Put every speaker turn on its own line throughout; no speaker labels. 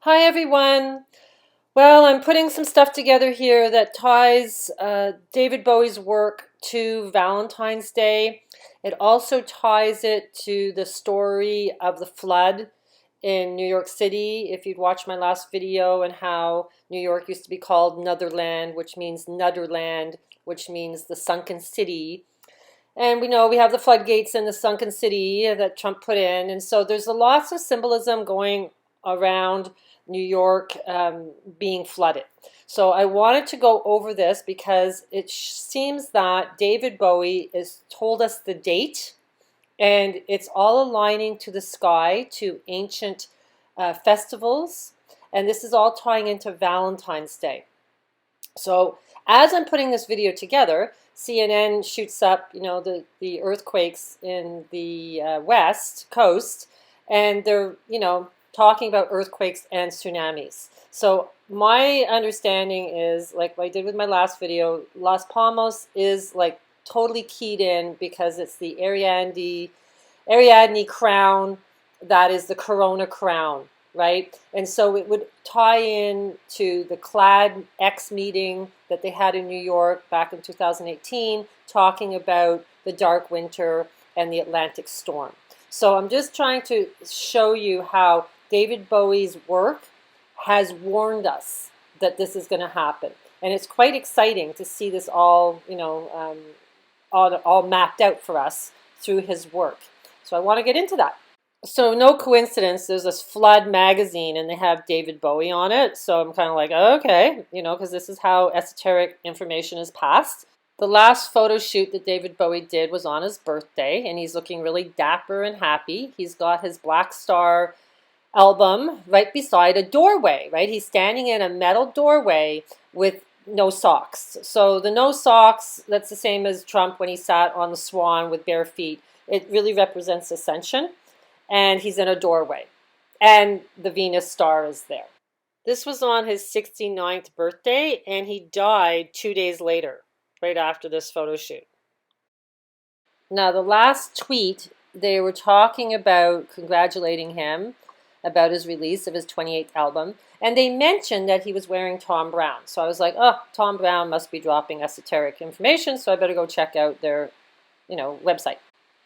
Hi everyone. Well, I'm putting some stuff together here that ties David Bowie's work to Valentine's Day. It also ties it to the story of the flood in New York City. If you'd watched my last video and how New York used to be called Netherland, which means Nutterland, which means the sunken city. And we know we have the floodgates in the sunken city that Trump put in. And so there's lots of symbolism going around New York being flooded. So I wanted to go over this because it seems that David Bowie has told us the date, and it's all aligning to the sky, to ancient festivals. And this is all tying into Valentine's Day. So as I'm putting this video together, CNN shoots up, the earthquakes in the West Coast, and they're, talking about earthquakes and tsunamis. So my understanding is, like I did with my last video, Las Palmas is like totally keyed in because it's the Ariadne crown that is the Corona crown, right? And so it would tie in to the CLAD X meeting that they had in New York back in 2018, talking about the dark winter and the Atlantic storm. So I'm just trying to show you how David Bowie's work has warned us that this is going to happen. And it's quite exciting to see this all, all mapped out for us through his work. So I want to get into that. So no coincidence, there's this Flood magazine and they have David Bowie on it. So I'm kind of like, okay, because this is how esoteric information is passed. The last photo shoot that David Bowie did was on his birthday, and he's looking really dapper and happy. He's got his Black Star album right beside a doorway, right? He's standing in a metal doorway with no socks. So the no socks, that's the same as Trump when he sat on the swan with bare feet. It really represents ascension. And he's in a doorway. And the Venus star is there. This was on his 69th birthday, and he died 2 days later, right after this photo shoot. Now, the last tweet, they were talking about congratulating him about his release of his 28th album, and they mentioned that he was wearing Thom Browne. So I was like, oh, Thom Browne must be dropping esoteric information, so I better go check out their, website.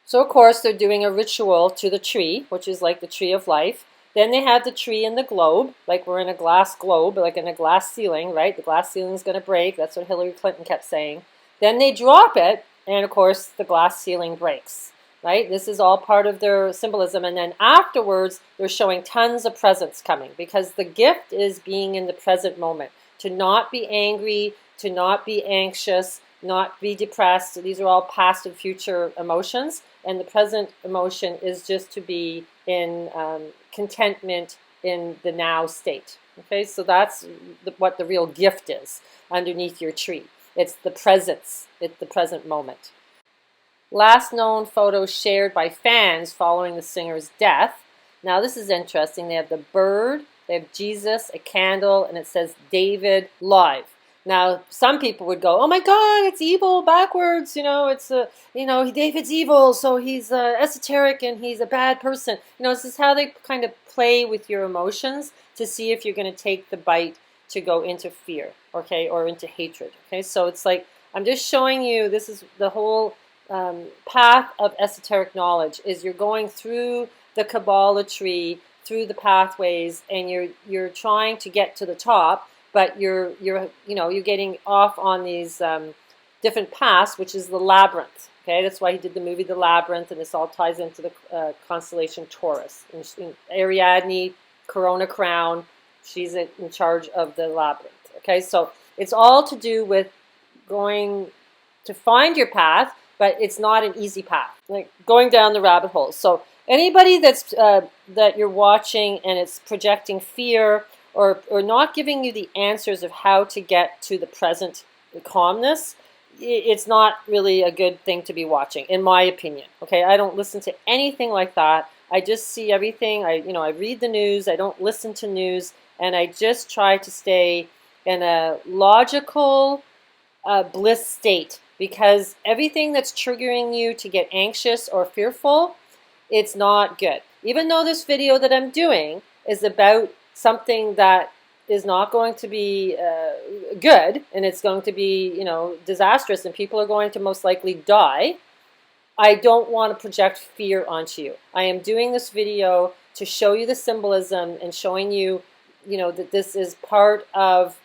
So, of course, they're doing a ritual to the tree, which is like the tree of life. Then they have the tree in the globe, like we're in a glass globe, like in a glass ceiling, right? The glass ceiling is going to break. That's what Hillary Clinton kept saying. Then they drop it, and, of course, the glass ceiling breaks, right? This is all part of their symbolism. And then afterwards, they're showing tons of presents coming because the gift is being in the present moment, to not be angry, to not be anxious, not be depressed. These are all past and future emotions. And the present emotion is just to be in contentment in the now state. Okay, so that's what the real gift is underneath your tree. It's the presence, it's the present moment. Last known photo shared by fans following the singer's death. Now this is interesting. They have the bird, they have Jesus, a candle, and it says David live. Now, some people would go, oh my God, it's evil backwards. It's, David's evil, so he's esoteric and he's a bad person. This is how they kind of play with your emotions to see if you're going to take the bite to go into fear, okay, or into hatred. Okay, so it's like, I'm just showing you, this is the whole path of esoteric knowledge, is you're going through the Kabbalah tree, through the pathways, and you're trying to get to the top. But you're getting off on these different paths, which is the labyrinth. Okay, that's why he did the movie The Labyrinth, and this all ties into the constellation Taurus. And Ariadne, Corona crown, she's in charge of the labyrinth. Okay, so it's all to do with going to find your path, but it's not an easy path, like going down the rabbit hole. So anybody that's that you're watching and it's projecting fear, or not giving you the answers of how to get to the present calmness, it's not really a good thing to be watching, in my opinion. Okay, I don't listen to anything like that. I just see everything. I read the news. I don't listen to news, and I just try to stay in a logical bliss state, because everything that's triggering you to get anxious or fearful, it's not good. Even though this video that I'm doing is about something that is not going to be good, and it's going to be, disastrous, and people are going to most likely die, I don't want to project fear onto you. I am doing this video to show you the symbolism and showing you, that this is part of,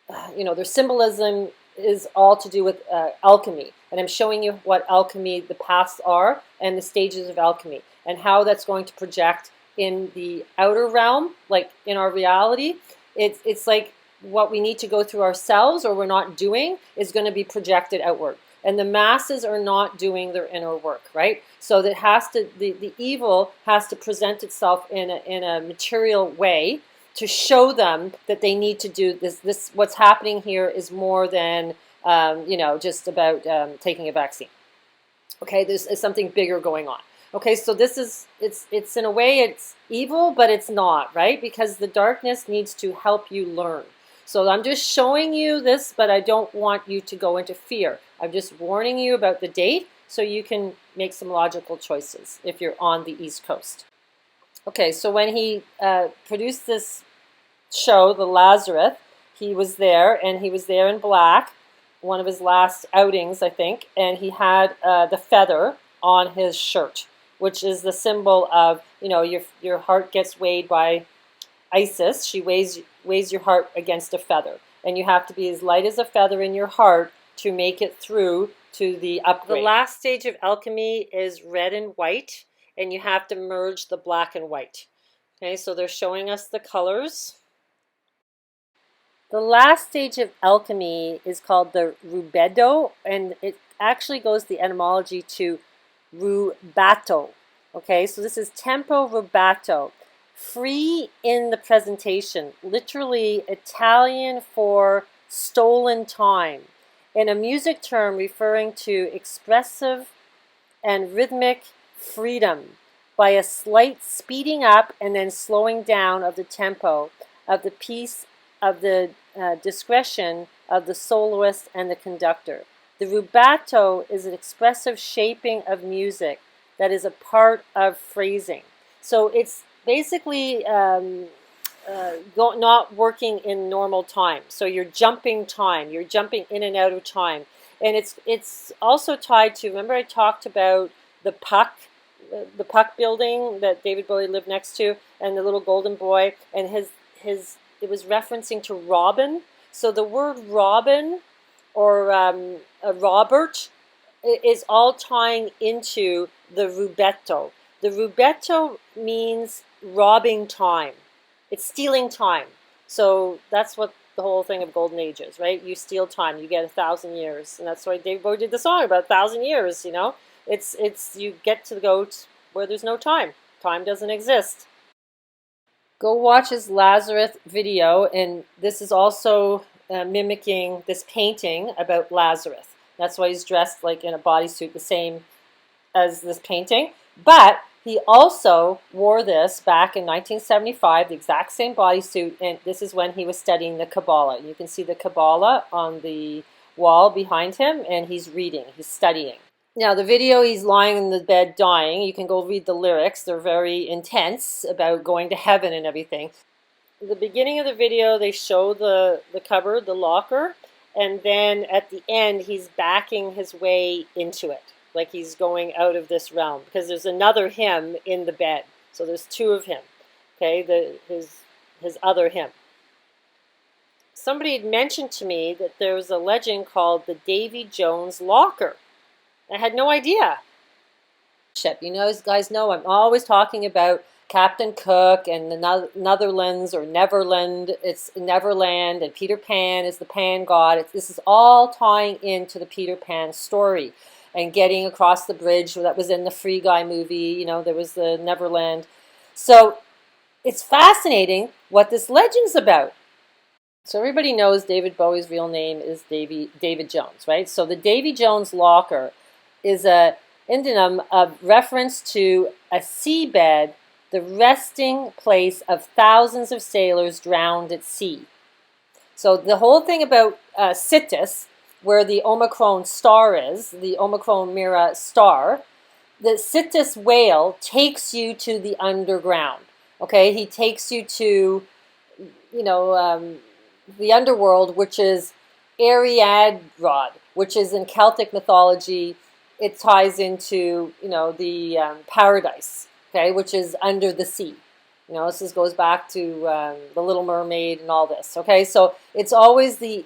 their symbolism is all to do with alchemy. And I'm showing you what alchemy, the paths are, and the stages of alchemy, and how that's going to project in the outer realm, like in our reality. It's like what we need to go through ourselves or we're not doing is going to be projected outward. And the masses are not doing their inner work, right? So that has to, the evil has to present itself in a material way to show them that they need to do this. What's happening here is more than, just about taking a vaccine. Okay, there's something bigger going on. Okay, so this is, it's in a way it's evil, but it's not, right? Because the darkness needs to help you learn. So I'm just showing you this, but I don't want you to go into fear. I'm just warning you about the date so you can make some logical choices if you're on the East Coast. Okay, so when he produced this show, The Lazarus, he was there, and he was there in black, one of his last outings, I think, and he had the feather on his shirt, which is the symbol of, your heart gets weighed by Isis. She weighs your heart against a feather, and you have to be as light as a feather in your heart to make it through to the upgrade. The last stage of alchemy is red and white, and you have to merge the black and white. Okay, so they're showing us the colors. The last stage of alchemy is called the rubedo, and it actually goes the etymology to rubato. Okay, so this is tempo rubato. Free in the presentation, literally Italian for stolen time, and a music term referring to expressive and rhythmic freedom by a slight speeding up and then slowing down of the tempo of the piece of the discretion of the soloist and the conductor. The rubato is an expressive shaping of music that is a part of phrasing. So it's basically not working in normal time. So you're jumping time. You're jumping in and out of time. And it's also tied to, remember I talked about the Puck building that David Bowie lived next to, and the little golden boy, and it was referencing to Robin. So the word Robin or Robert is all tying into the rubeto. The rubeto means robbing time. It's stealing time. So that's what the whole thing of Golden Age is, right? You steal time. You get 1,000 years. And that's why David Bowie did the song about 1,000 years, It's you get to go where there's no time. Time doesn't exist. Go watch his Lazarus video, and this is also mimicking this painting about Lazarus. That's why he's dressed like in a bodysuit, the same as this painting. But he also wore this back in 1975, the exact same bodysuit, and this is when he was studying the Kabbalah. You can see the Kabbalah on the wall behind him, and he's reading, he's studying. Now, the video, he's lying in the bed dying. You can go read the lyrics. They're very intense about going to heaven and everything. At the beginning of the video, they show the cupboard, the locker, and then at the end, he's backing his way into it, like he's going out of this realm, because there's another him in the bed. So there's two of him, okay, his other him. Somebody had mentioned to me that there was a legend called the Davy Jones locker. I had no idea. You guys know I'm always talking about Captain Cook and the Netherlands or Neverland. It's Neverland, and Peter Pan is the Pan God. This is all tying into the Peter Pan story and getting across the bridge that was in the Free Guy movie. There was the Neverland. So it's fascinating what this legend's about. So everybody knows David Bowie's real name is David Jones, right? So the Davy Jones locker is a idiom of reference to a seabed, the resting place of thousands of sailors drowned at sea. So the whole thing about Citus, where the Omicron star is, the Omicron Mira star, the Citus whale takes you to the underground. Okay, he takes you to the underworld, which is Ariadrod, which is in Celtic mythology. It ties into, the paradise, okay, which is under the sea. This goes back to the Little Mermaid and all this, okay? So it's always the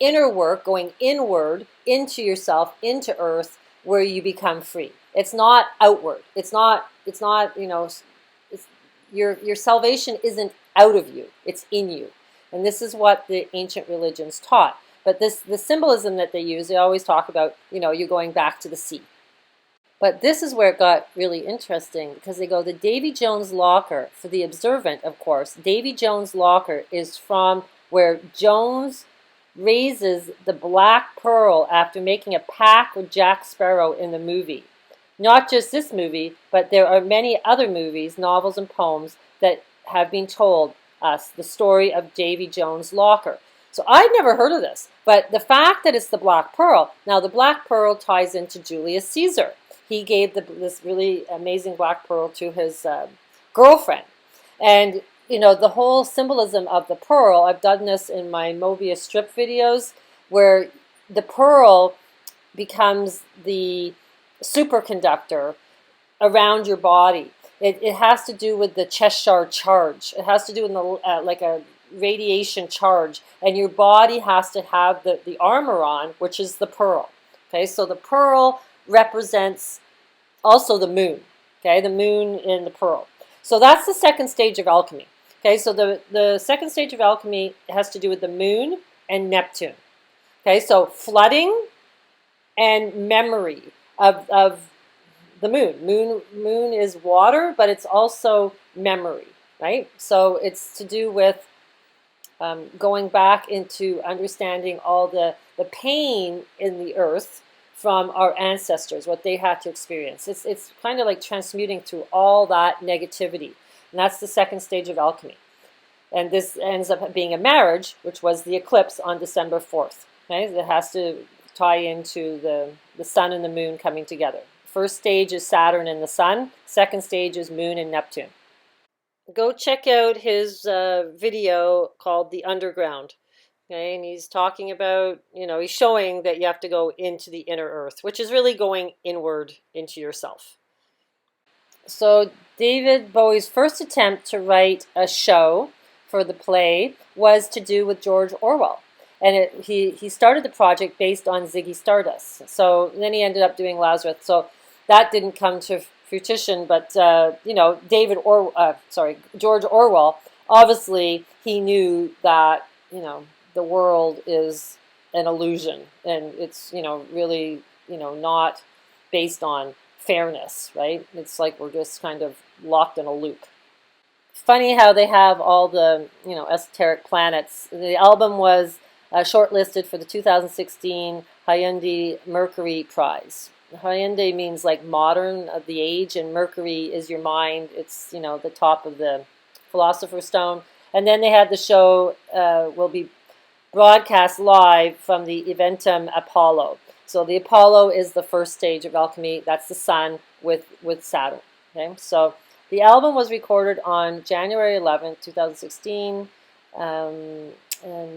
inner work, going inward into yourself, into earth, where you become free. It's not outward. It's not, it's, your salvation isn't out of you, it's in you. And this is what the ancient religions taught. But the symbolism that they use, they always talk about, you're going back to the sea. But this is where it got really interesting, because they go, the Davy Jones locker, for the observant, of course, Davy Jones locker is from where Jones raises the black pearl after making a pact with Jack Sparrow in the movie. Not just this movie, but there are many other movies, novels, and poems that have been told us the story of Davy Jones' locker. So I'd never heard of this, but the fact that it's the black pearl, now the black pearl ties into Julius Caesar. He gave this really amazing black pearl to his girlfriend. And, the whole symbolism of the pearl, I've done this in my Mobius strip videos, where the pearl becomes the superconductor around your body. It has to do with the Cheshire charge. It has to do with like a radiation charge. And your body has to have the armor on, which is the pearl. Okay, so the pearl represents also the moon. Okay, the moon in the pearl. So that's the second stage of alchemy. Okay, so the second stage of alchemy has to do with the moon and Neptune. Okay, so flooding and memory of the moon. Moon is water, but it's also memory, right? So it's to do with going back into understanding all the pain in the earth from our ancestors, what they had to experience. It's kind of like transmuting through all that negativity. And that's the second stage of alchemy. And this ends up being a marriage, which was the eclipse on December 4th. Okay? It has to tie into the sun and the moon coming together. First stage is Saturn and the sun. Second stage is moon and Neptune. Go check out his video called The Underground. Okay, and he's talking about, he's showing that you have to go into the inner earth, which is really going inward into yourself. So David Bowie's first attempt to write a show for the play was to do with George Orwell. And he started the project based on Ziggy Stardust. So then he ended up doing Lazarus. So that didn't come to fruition, but George Orwell, obviously he knew that, the world is an illusion, and it's, really, not based on fairness, right? It's like we're just kind of locked in a loop. Funny how they have all the, esoteric planets. The album was shortlisted for the 2016 Hyundai Mercury Prize. Hyundai means like modern of the age, and Mercury is your mind. It's, the top of the Philosopher's Stone. And then they had the show will be broadcast live from the Eventum Apollo. So the Apollo is the first stage of alchemy. That's the sun with Saturn. Okay, so the album was recorded on January 11th, 2016. And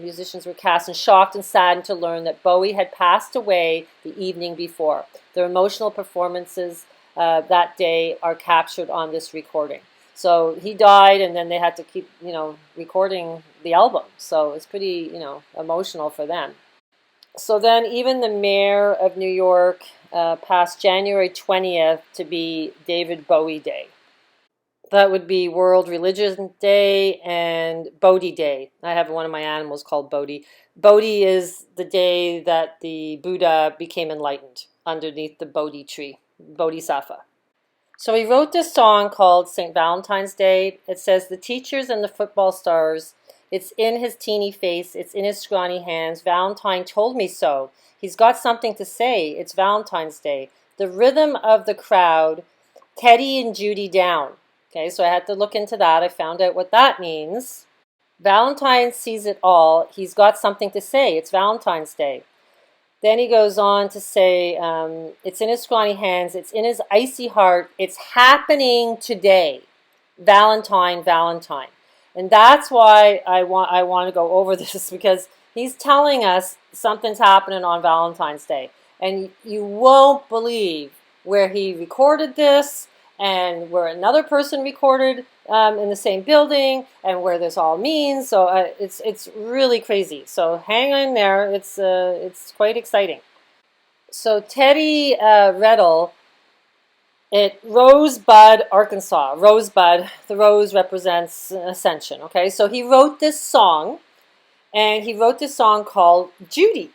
musicians were cast and shocked and saddened to learn that Bowie had passed away the evening before. Their emotional performances that day are captured on this recording. So he died, and then they had to keep, recording the album. So it's pretty, emotional for them. So then even the mayor of New York passed January 20th to be David Bowie Day. That would be World Religion Day and Bodhi Day. I have one of my animals called Bodhi. Bodhi is the day that the Buddha became enlightened underneath the Bodhi tree, Bodhisattva. So he wrote this song called St. Valentine's Day. It says, the teachers and the football stars, it's in his teeny face, it's in his scrawny hands. Valentine told me so. He's got something to say. It's Valentine's Day. The rhythm of the crowd, Teddy and Judy down. Okay, so I had to look into that. I found out what that means. Valentine sees it all. He's got something to say. It's Valentine's Day. Then he goes on to say, it's in his scrawny hands, it's in his icy heart, it's happening today. Valentine, Valentine. And that's why I want to go over this, because he's telling us something's happening on Valentine's Day. And you won't believe where he recorded this, and where another person recorded in the same building, and where this all means. So it's really crazy. So hang in there. It's quite exciting. So Teddy Riddle, Rosebud, Arkansas. Rosebud, the rose represents ascension. Okay, so he wrote this song, and he wrote this song called Judy.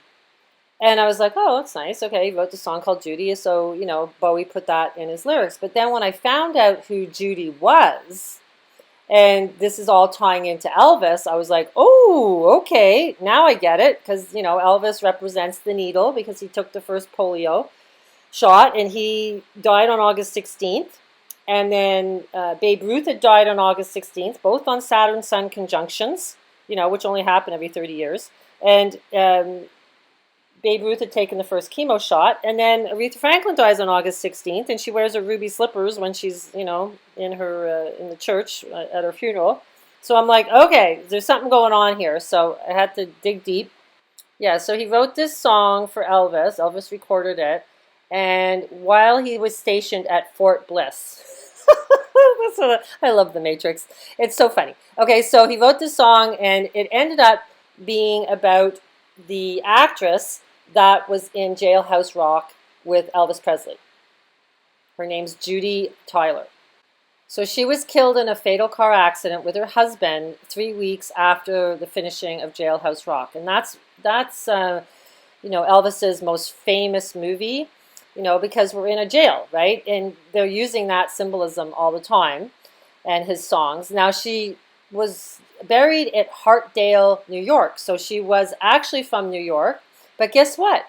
And I was like, oh, that's nice. Okay, he wrote this song called Judy, so, Bowie put that in his lyrics. But then when I found out who Judy was, and this is all tying into Elvis, I was like, oh, okay, now I get it. Because, Elvis represents the needle, because he took the first polio shot, and he died on August 16th. And then Babe Ruth had died on August 16th, both on Saturn-Sun conjunctions, which only happen every 30 years. And Babe Ruth had taken the first chemo shot. And then Aretha Franklin dies on August 16th, and she wears her ruby slippers when she's, in the church at her funeral. So I'm like, okay, there's something going on here. So I had to dig deep. Yeah, so he wrote this song for Elvis. Elvis recorded it. And while he was stationed at Fort Bliss. I love The Matrix. It's so funny. Okay, so he wrote this song, and it ended up being about the actress that was in Jailhouse Rock with Elvis Presley. Her name's Judy Tyler. So she was killed in a fatal car accident with her husband 3 weeks after the finishing of Jailhouse Rock. And that's Elvis's most famous movie, because we're in a jail, right? And they're using that symbolism all the time, and his songs. Now, she was buried at Hartdale, New York. So she was actually from New York. But guess what?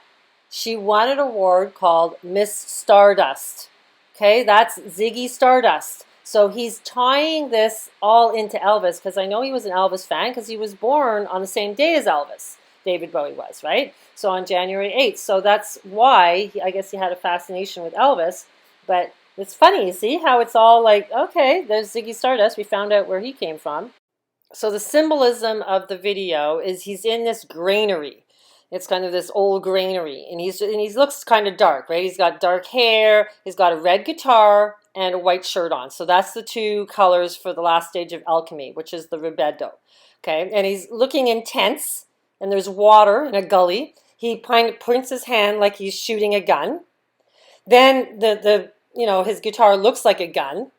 She won an award called Miss Stardust. Okay, that's Ziggy Stardust. So he's tying this all into Elvis, because I know he was an Elvis fan, because he was born on the same day as Elvis. David Bowie was, right? So on January 8th. So that's why I guess he had a fascination with Elvis. But it's funny, you see how it's all like, okay, there's Ziggy Stardust. We found out where he came from. So the symbolism of the video is he's in this granary. It's kind of this old granary, and he looks kind of dark, right? He's got dark hair, he's got a red guitar, and a white shirt on. So that's the two colors for the last stage of Alchemy, which is the rubedo. Okay, and he's looking intense, and there's water in a gully. He points his hand like he's shooting a gun. Then his guitar looks like a gun.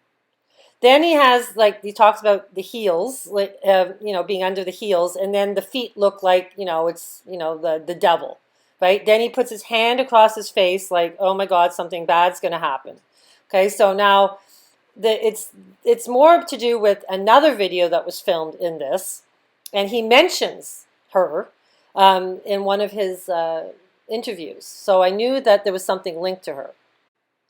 Then he talks about the heels, being under the heels, and then the feet look like, it's, the devil, right? Then he puts his hand across his face like, oh my God, something bad's going to happen. Okay, so now it's more to do with another video that was filmed in this, and he mentions her in one of his interviews. So I knew that there was something linked to her.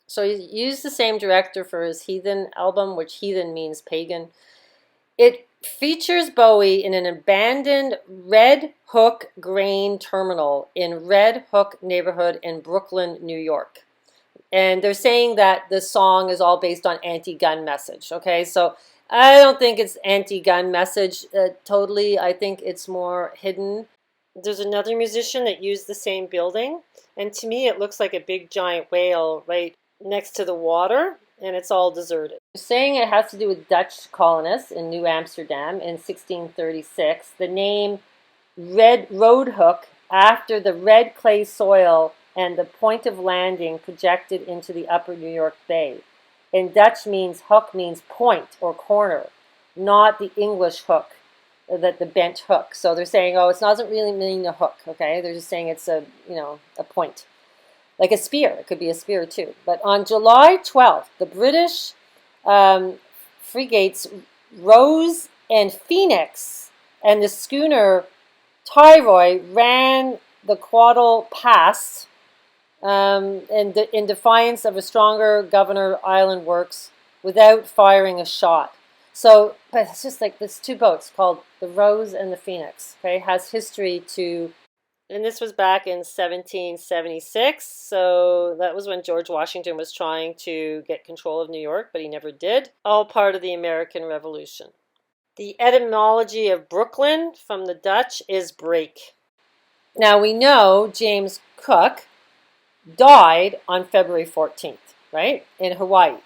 So he used the same director for his Heathen album, which heathen means pagan. It features Bowie in an abandoned Red Hook grain terminal in Red Hook neighborhood in Brooklyn, New York. And they're saying that the song is all based on anti-gun message. Okay, so I don't think it's anti-gun message totally. I think it's more hidden. There's another musician that used the same building. And to me, it looks like a big giant whale right next to the water, and it's all deserted. They're saying it has to do with Dutch colonists in New Amsterdam in 1636. The name Road Hook, after the red clay soil and the point of landing projected into the upper New York Bay. In Dutch hook means point or corner, not the English hook, that the bent hook. So they're saying, oh, it doesn't really mean a hook, okay? They're just saying it's a point. Like a spear. It could be a spear too. But on July 12th, the British frigates Rose and Phoenix and the schooner Tyroy ran the Quaddle Pass in defiance of a stronger Governor Island works without firing a shot. So, but it's just like there's two boats called the Rose and the Phoenix. Okay, has history to. And this was back in 1776, so that was when George Washington was trying to get control of New York, but he never did. All part of the American Revolution. The etymology of Brooklyn from the Dutch is break. Now we know James Cook died on February 14th, right, in Hawaii.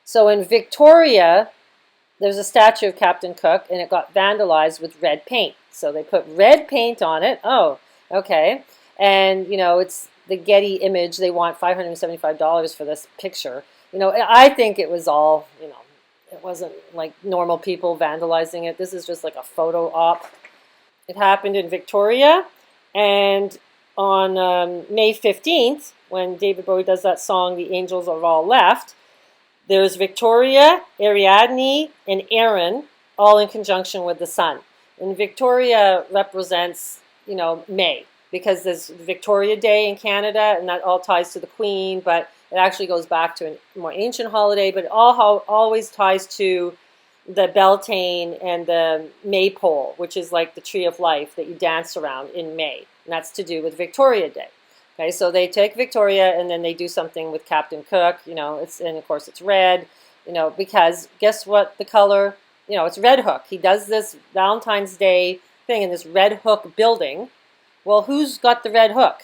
So in Victoria, there's a statue of Captain Cook, and it got vandalized with red paint. So they put red paint on it. Oh, okay. And, it's the Getty image. They want $575 for this picture. I think it was all, it wasn't like normal people vandalizing it. This is just like a photo op. It happened in Victoria. And on May 15th, when David Bowie does that song, The Angels Have All Left, there's Victoria, Ariadne, and Aaron, all in conjunction with the sun. And Victoria represents, May, because there's Victoria Day in Canada, and that all ties to the Queen, but it actually goes back to a more ancient holiday, but it always ties to the Beltane and the maypole, which is like the tree of life that you dance around in May. And that's to do with Victoria Day. Okay, so they take Victoria and then they do something with Captain Cook, and of course it's red, because guess what the color, it's Red Hook. He does this Valentine's Day thing in this Red Hook building. Well, who's got the Red Hook?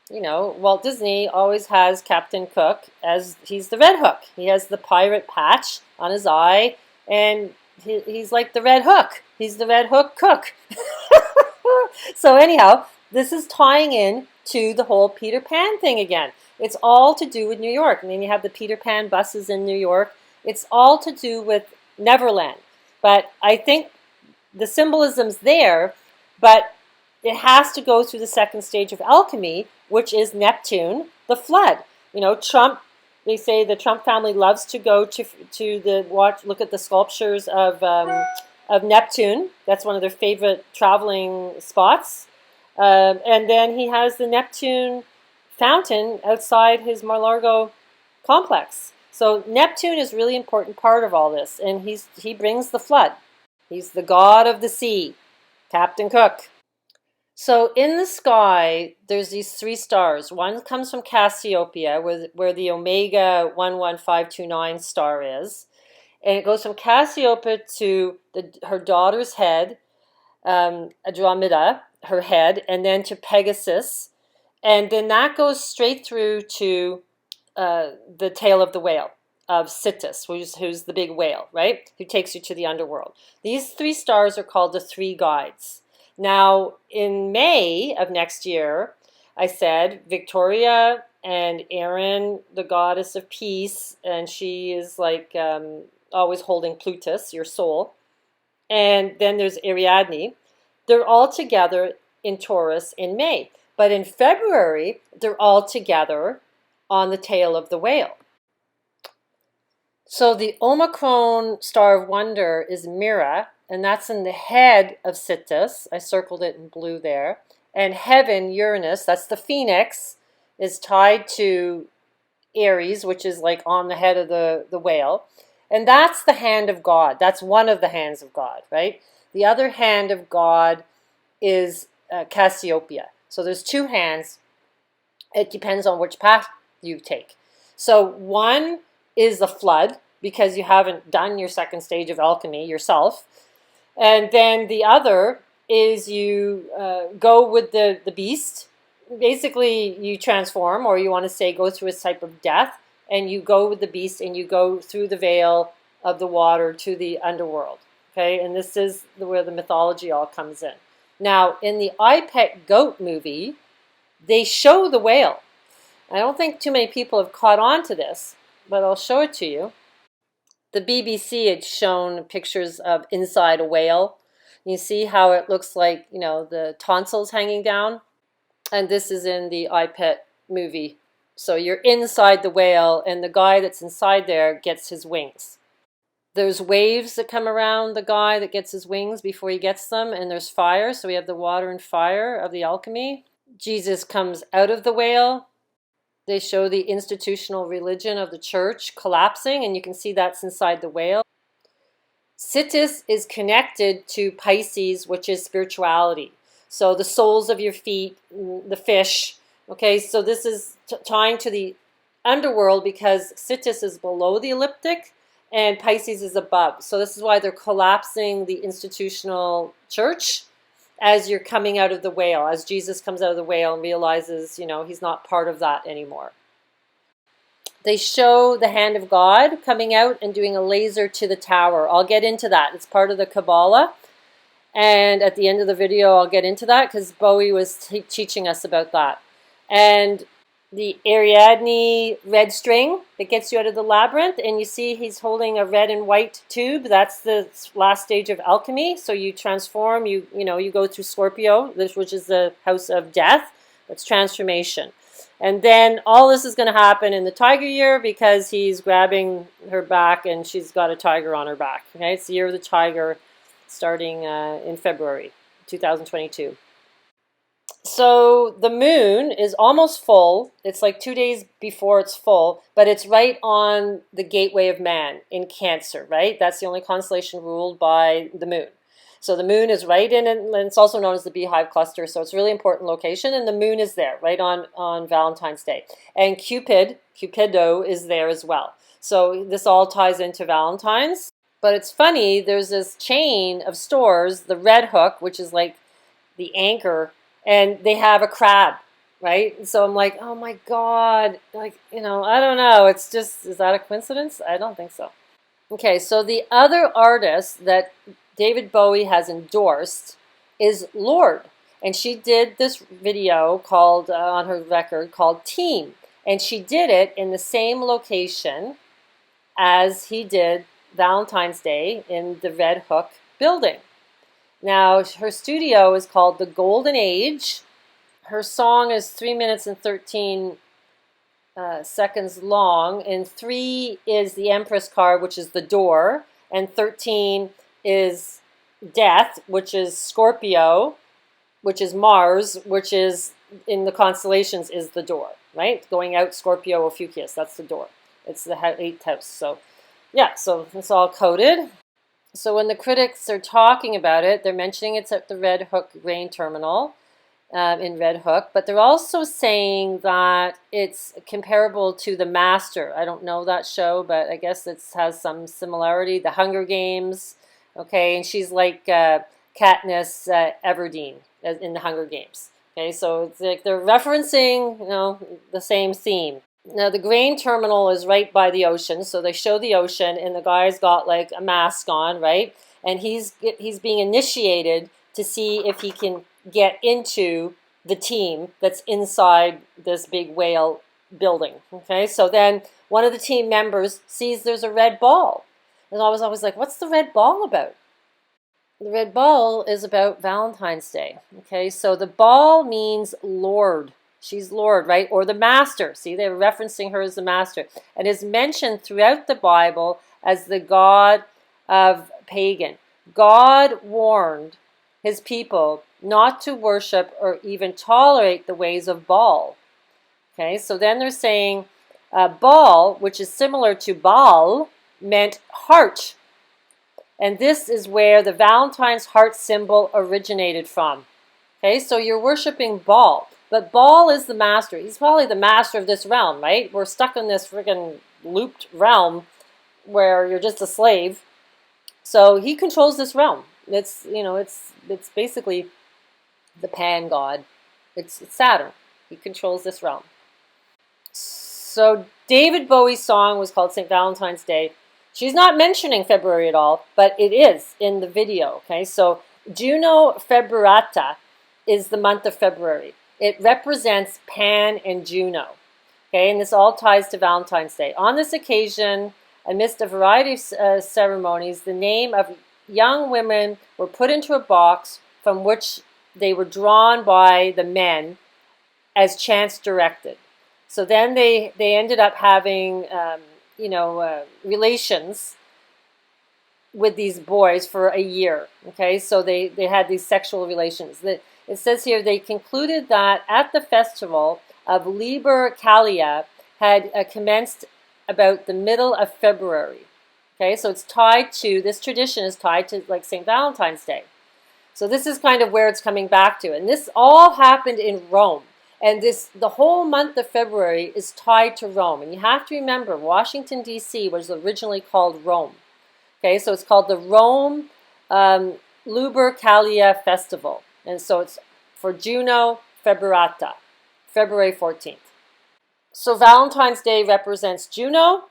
Walt Disney always has Captain Cook as he's the Red Hook. He has the pirate patch on his eye, and he's like the Red Hook. He's the Red Hook cook. So anyhow, this is tying in to the whole Peter Pan thing again. It's all to do with New York. I mean, you have the Peter Pan buses in New York. It's all to do with Neverland. But I think the symbolism's there, but it has to go through the second stage of alchemy, which is Neptune, the flood. Trump, they say the Trump family loves to go to look at the sculptures of Neptune. That's one of their favorite traveling spots. And then he has the Neptune fountain outside his Mar-a-Lago complex. So Neptune is a really important part of all this, and he brings the flood. He's the god of the sea, Captain Cook. So in the sky, there's these three stars. One comes from Cassiopeia, where the Omega 11529 star is. And it goes from Cassiopeia to her daughter's head, Andromeda, her head, and then to Pegasus. And then that goes straight through to the tail of the whale, of Situs, who's the big whale, right? Who takes you to the underworld. These three stars are called the three guides. Now, in May of next year, I said Victoria and Erin, the goddess of peace, and she is like always holding Plutus, your soul. And then there's Ariadne. They're all together in Taurus in May. But in February, they're all together on the tail of the whale. So the Omicron star of wonder is Mira, and that's in the head of Situs. I circled it in blue there. And heaven, Uranus, that's the phoenix, is tied to Aries, which is like on the head of the whale. And that's the hand of God. That's one of the hands of God, right? The other hand of God is Cassiopeia. So there's two hands. It depends on which path you take. So one is the flood, because you haven't done your second stage of alchemy yourself. And then the other is you go with the beast. Basically, you transform, or you want to say go through a type of death, and you go with the beast, and you go through the veil of the water to the underworld. Okay, and this is where the mythology all comes in. Now, in the I Pet Goat movie, they show the whale. I don't think too many people have caught on to this, but I'll show it to you. The BBC had shown pictures of inside a whale. You see how it looks like, the tonsils hanging down? And this is in the I Pet movie. So you're inside the whale, and the guy that's inside there gets his wings. There's waves that come around the guy that gets his wings before he gets them, and there's fire. So we have the water and fire of the alchemy. Jesus comes out of the whale. They show the institutional religion of the church collapsing, and you can see that's inside the whale. Situs is connected to Pisces, which is spirituality. So the soles of your feet, the fish. Okay, so this is tying to the underworld, because Situs is below the ecliptic, and Pisces is above. So this is why they're collapsing the institutional church as you're coming out of the whale, as Jesus comes out of the whale and realizes, he's not part of that anymore. They show the hand of God coming out and doing a laser to the tower. I'll get into that. It's part of the Kabbalah. And at the end of the video, I'll get into that because Bowie was teaching us about that. And the Ariadne red string that gets you out of the labyrinth. And you see he's holding a red and white tube. That's the last stage of alchemy. So you transform, you go through Scorpio, which is the house of death. That's transformation. And then all this is going to happen in the tiger year because he's grabbing her back and she's got a tiger on her back. Okay, it's the year of the tiger starting in February 2022. So the moon is almost full. It's like 2 days before it's full, but it's right on the gateway of man in Cancer, right? That's the only constellation ruled by the moon. So the moon is right in, and it's also known as the beehive cluster, so it's a really important location, and the moon is there, right on Valentine's Day. And Cupido is there as well. So this all ties into Valentine's. But it's funny, there's this chain of stores, the Red Hook, which is like the anchor, and they have a crab, right? So I'm like, oh my God, like, I don't know. It's just, is that a coincidence? I don't think so. Okay, so the other artist that David Bowie has endorsed is Lorde, and she did this video called on her record called Team, and she did it in the same location as he did Valentine's Day in the Red Hook building. Now her studio is called The Golden Age. Her song is 3 minutes and 13 seconds long, and 3 is the Empress card, which is the door, and 13 is Death, which is Scorpio, which is Mars, which is in the constellations is the door, right? Going out Scorpio Ophiuchus, that's the door. It's the 8th house. So yeah, so it's all coded. So when the critics are talking about it, they're mentioning it's at the Red Hook grain terminal in Red Hook, but they're also saying that it's comparable to The Master. I don't know that show, but I guess it has some similarity. The Hunger Games. Okay, and she's like Katniss Everdeen in the Hunger Games. Okay, so it's like they're referencing, the same theme. Now the grain terminal is right by the ocean, so they show the ocean, and the guy's got like a mask on, right? And he's being initiated to see if he can get into the team that's inside this big whale building. Okay, so then one of the team members sees there's a red ball. And I was always like, what's the red ball about? The red ball is about Valentine's Day. Okay, so the ball means Lorde. She's Lorde, right? Or the Master. See, they're referencing her as the Master. And is mentioned throughout the Bible as the god of pagan. God warned his people not to worship or even tolerate the ways of Baal. Okay, so then they're saying Baal, which is similar to Baal, meant heart. And this is where the Valentine's heart symbol originated from. Okay, so you're worshiping Baal. But Baal is the master. He's probably the master of this realm, right? We're stuck in this freaking looped realm where you're just a slave. So he controls this realm. It's, it's basically the pan god. It's Saturn. He controls this realm. So David Bowie's song was called St. Valentine's Day. She's not mentioning February at all, but it is in the video, okay? So Juno Februata is the month of February. It represents Pan and Juno, okay? And this all ties to Valentine's Day. On this occasion, amidst a variety of ceremonies, the name of young women were put into a box from which they were drawn by the men as chance directed. So then they ended up having, relations with these boys for a year, okay? So they had these sexual relations. It says here they concluded that at the festival of Liber-Calia had commenced about the middle of February. Okay, so it's tied to, this tradition is tied to like St. Valentine's Day. So this is kind of where it's coming back to. And this all happened in Rome. And the whole month of February is tied to Rome. And you have to remember, Washington, D.C. was originally called Rome. Okay, so it's called the Rome Lupercalia Festival. And so it's for Juno Februata, February 14th. So Valentine's Day represents Juno,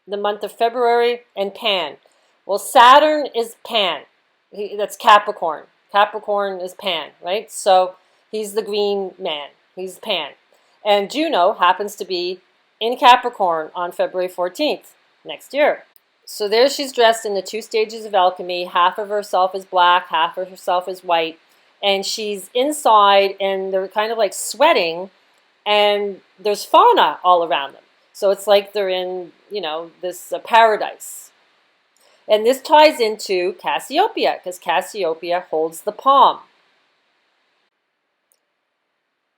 the month of February, and Pan. Well, Saturn is Pan. That's Capricorn. Capricorn is Pan, right? So he's the green man. He's Pan. And Juno happens to be in Capricorn on February 14th next year. So there she's dressed in the 2 stages of alchemy. Half of herself is black, half of herself is white. And she's inside, and they're kind of like sweating, and there's fauna all around them. So it's like they're in, this paradise. And this ties into Cassiopeia, because Cassiopeia holds the palm.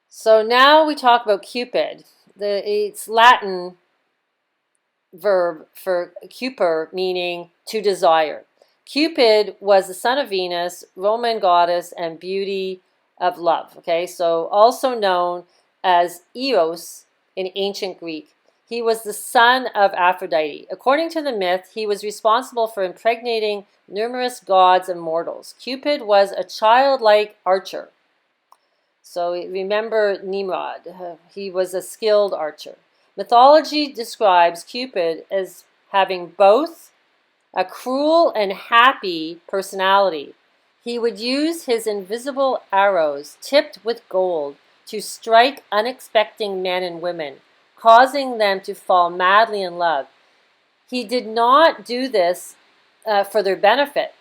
So now we talk about Cupid. It's Latin verb for cuper, meaning to desire. Cupid was the son of Venus, Roman goddess and beauty of love. Okay, so also known as Eos in ancient Greek. He was the son of Aphrodite. According to the myth, he was responsible for impregnating numerous gods and mortals. Cupid was a childlike archer. So remember Nimrod. He was a skilled archer. Mythology describes Cupid as having both a cruel and happy personality. He would use his invisible arrows tipped with gold to strike unexpected men and women, causing them to fall madly in love. He did not do this for their benefit,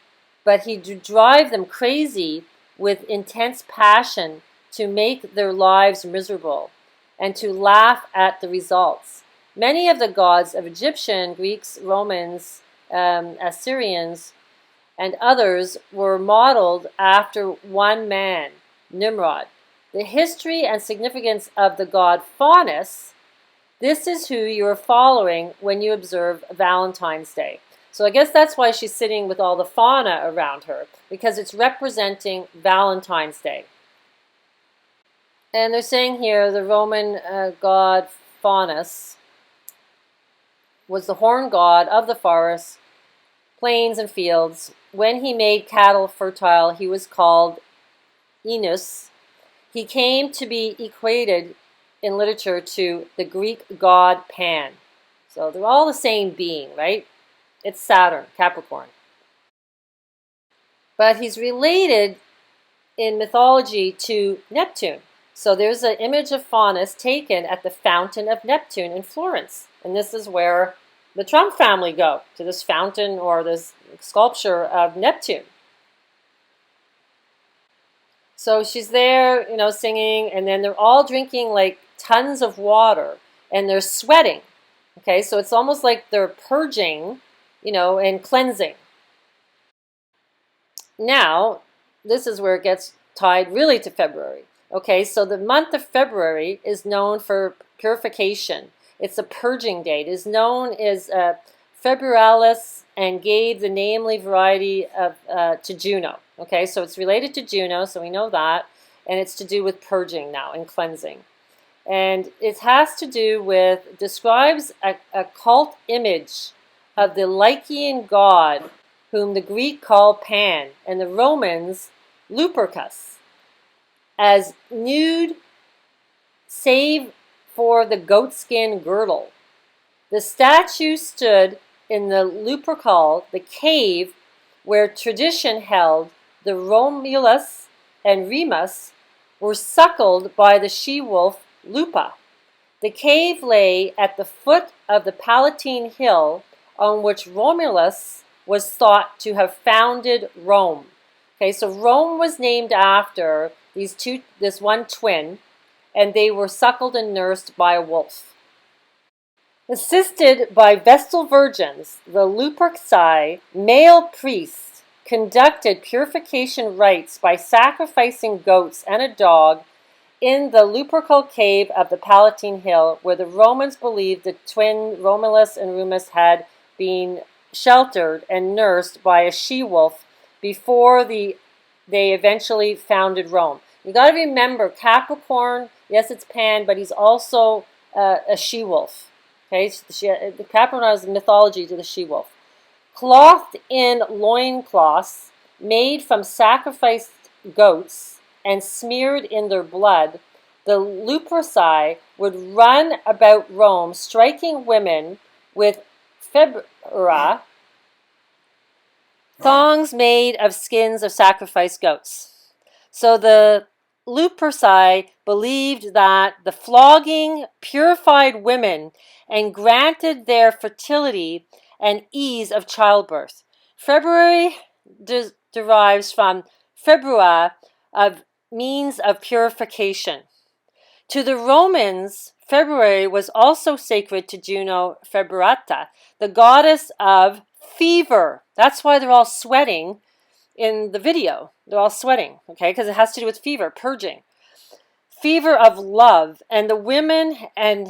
but he would drive them crazy with intense passion to make their lives miserable and to laugh at the results. Many of the gods of Egyptian, Greeks, Romans, Assyrians, and others were modeled after one man, Nimrod. The history and significance of the god Faunus, this is who you are following when you observe Valentine's Day. So I guess that's why she's sitting with all the fauna around her, because it's representing Valentine's Day. And they're saying here the Roman god Faunus was the horned god of the forest, plains, and fields. When he made cattle fertile, he was called Enus. He came to be equated in literature to the Greek god Pan. So they're all the same being, right? It's Saturn, Capricorn. But he's related in mythology to Neptune. So there's an image of Faunus taken at the Fountain of Neptune in Florence. And this is where the Trump family go, to this fountain or this sculpture of Neptune. So she's there, singing, and then they're all drinking like tons of water, and they're sweating. Okay, so it's almost like they're purging, and cleansing. Now, this is where it gets tied really to February. Okay, so the month of February is known for purification. It's a purging date. It is known as Februalis and gave the namely variety of to Juno. Okay, so it's related to Juno, so we know that. And it's to do with purging now and cleansing. And it has to do with, describes a cult image of the Lycian god whom the Greek called Pan and the Romans Lupercus, as nude save for the goatskin girdle. The statue stood in the Lupercal, the cave where tradition held the Romulus and Remus were suckled by the she-wolf Lupa. The cave lay at the foot of the Palatine Hill on which Romulus was thought to have founded Rome. Okay, so Rome was named after this one twin, and they were suckled and nursed by a wolf. Assisted by Vestal virgins, the Luperci male priests conducted purification rites by sacrificing goats and a dog in the Lupercal cave of the Palatine Hill, where the Romans believed the twin Romulus and Remus had been sheltered and nursed by a she-wolf before they eventually founded Rome. You got to remember, Capricorn Yes, it's Pan, but he's also a she-wolf. Okay, the Capricorn is mythology to the she-wolf. Clothed in loincloths made from sacrificed goats and smeared in their blood, the leprosi would run about Rome, striking women with fibra, thongs made of skins of sacrificed goats. So the leprosi believed that the flogging purified women and granted their fertility and ease of childbirth. February derives from februa, of means of purification. To the Romans, February was also sacred to Juno Februata, the goddess of fever. That's why they're all sweating in the video. They're all sweating, okay, because it has to do with fever, purging. Fever of love, and the women and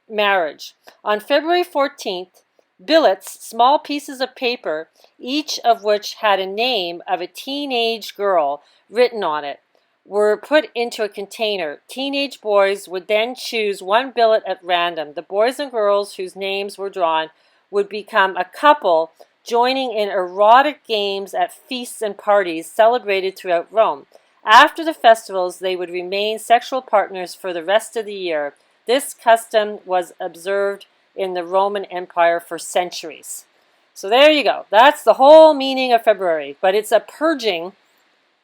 marriage. On February 14th, billets, small pieces of paper, each of which had a name of a teenage girl written on it, were put into a container. Teenage boys would then choose one billet at random. The boys and girls whose names were drawn would become a couple, joining in erotic games at feasts and parties celebrated throughout Rome. After the festivals, they would remain sexual partners for the rest of the year. This custom was observed in the Roman Empire for centuries. So there you go. That's the whole meaning of February. But it's a purging,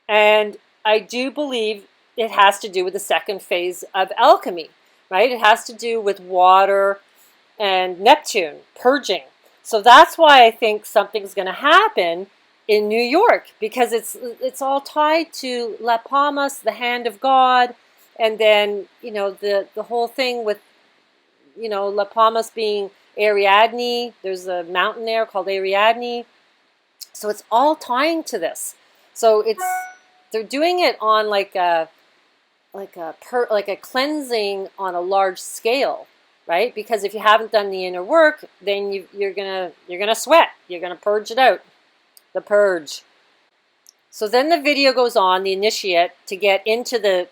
and I do believe it has to do with the second phase of alchemy, right? It has to do with water and Neptune, purging. So that's why I think something's going to happen in New York, because it's all tied to La Palmas, the hand of God, and then, you know, the whole thing with, you know, La Palmas being Ariadne. There's a mountain there called Ariadne. So it's all tying to this. So they're doing it on like a cleansing on a large scale, right? Because if you haven't done the inner work, then you're gonna sweat. You're gonna purge it out. The purge. So then the video goes on. The initiate, to get into the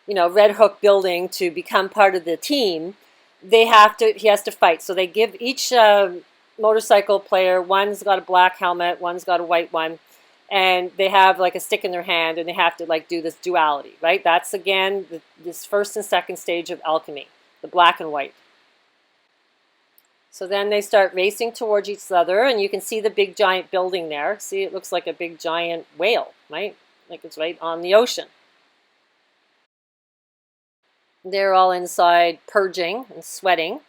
Red Hook building to become part of the team, he has to fight. So they give each motorcycle player, one's got a black helmet, one's got a white one, and they have like a stick in their hand, and they have to like do this duality, right? That's again this first and second stage of alchemy, the black and white. So then they start racing towards each other, and you can see the big giant building there. See, it looks like a big giant whale, right? Like it's right on the ocean. They're all inside purging and sweating.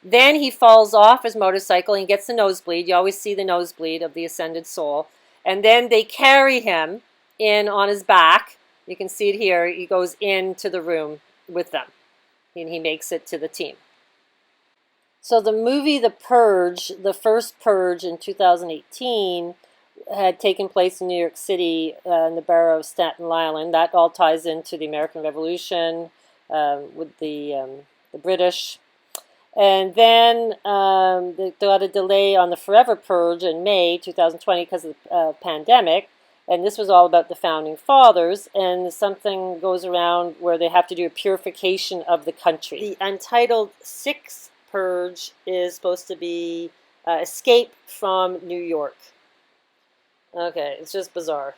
Then he falls off his motorcycle and he gets the nosebleed. You always see the nosebleed of the ascended soul. And then they carry him in on his back. You can see it here. He goes into the room with them, and he makes it to the team. So the movie The Purge, the first Purge in 2018, had taken place in New York City in the borough of Staten Island. That all ties into the American Revolution with the British. And then they got a delay on the Forever Purge in May 2020 because of the pandemic. And this was all about the Founding Fathers. And something goes around where they have to do a purification of the country. The Untitled Sixth Purge is supposed to be Escape from New York. Okay, it's just bizarre.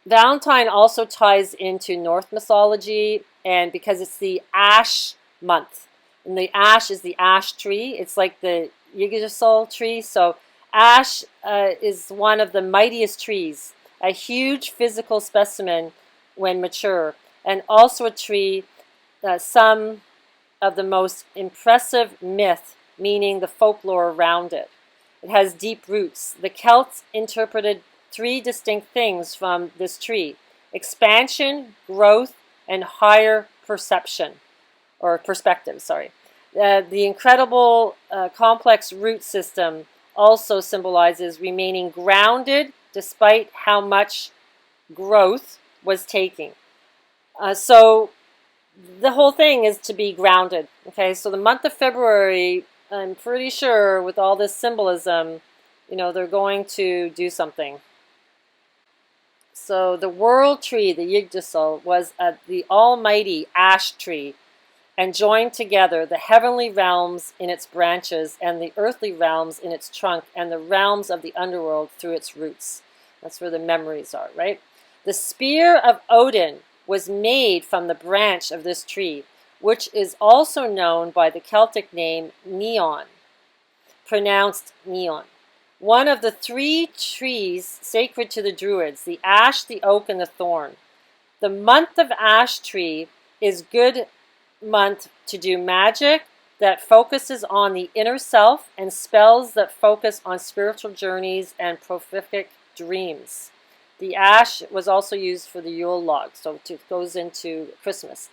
Valentine also ties into Norse mythology, and because it's the ash month. And the ash is the ash tree. It's like the Yggdrasil tree. So ash is one of the mightiest trees, a huge physical specimen when mature, and also a tree some of the most impressive myth, meaning the folklore around it. It has deep roots. The Celts interpreted three distinct things from this tree: expansion, growth, and higher perception, or perspective, sorry. The incredible complex root system also symbolizes remaining grounded despite how much growth was taking. So the whole thing is to be grounded. Okay, so the month of February, I'm pretty sure with all this symbolism, you know, they're going to do something. So the world tree, the Yggdrasil, was the almighty ash tree, and joined together the heavenly realms in its branches and the earthly realms in its trunk and the realms of the underworld through its roots. That's where the memories are, right? The spear of Odin was made from the branch of this tree, which is also known by the Celtic name Neon, pronounced Neon. One of the three trees sacred to the Druids, the ash, the oak, and the thorn. The month of ash tree is good month to do magic that focuses on the inner self and spells that focus on spiritual journeys and prophetic dreams. The ash was also used for the Yule log, so it goes into Christmas.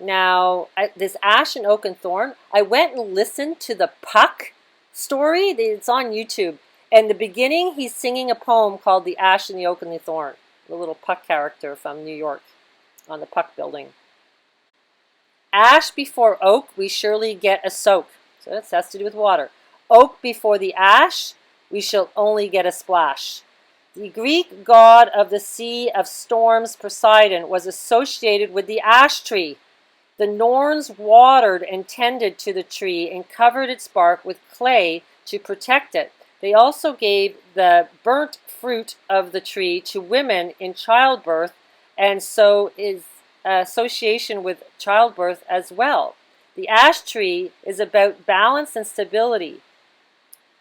Now, this ash and oak and thorn, I went and listened to the Puck story. It's on YouTube. And the beginning, he's singing a poem called The Ash and the Oak and the Thorn, the little Puck character from New York on the Puck building. Ash before oak, we surely get a soak. So that has to do with water. Oak before the ash, we shall only get a splash. The Greek god of the sea of storms, Poseidon, was associated with the ash tree. The Norns watered and tended to the tree and covered its bark with clay to protect it. They also gave the burnt fruit of the tree to women in childbirth, and so is association with childbirth as well. The ash tree is about balance and stability.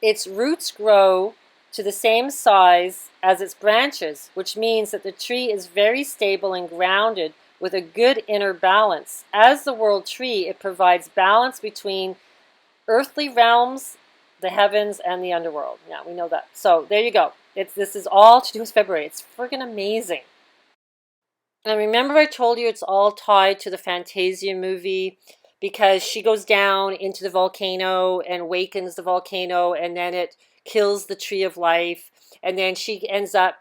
Its roots grow to the same size as its branches, which means that the tree is very stable and grounded with a good inner balance. As the world tree, it provides balance between earthly realms, the heavens, and the underworld. Yeah, we know that. So there you go. This is all to do with February. It's friggin' amazing. And remember I told you it's all tied to the Fantasia movie because she goes down into the volcano and wakens the volcano, and then it kills the tree of life, and then she ends up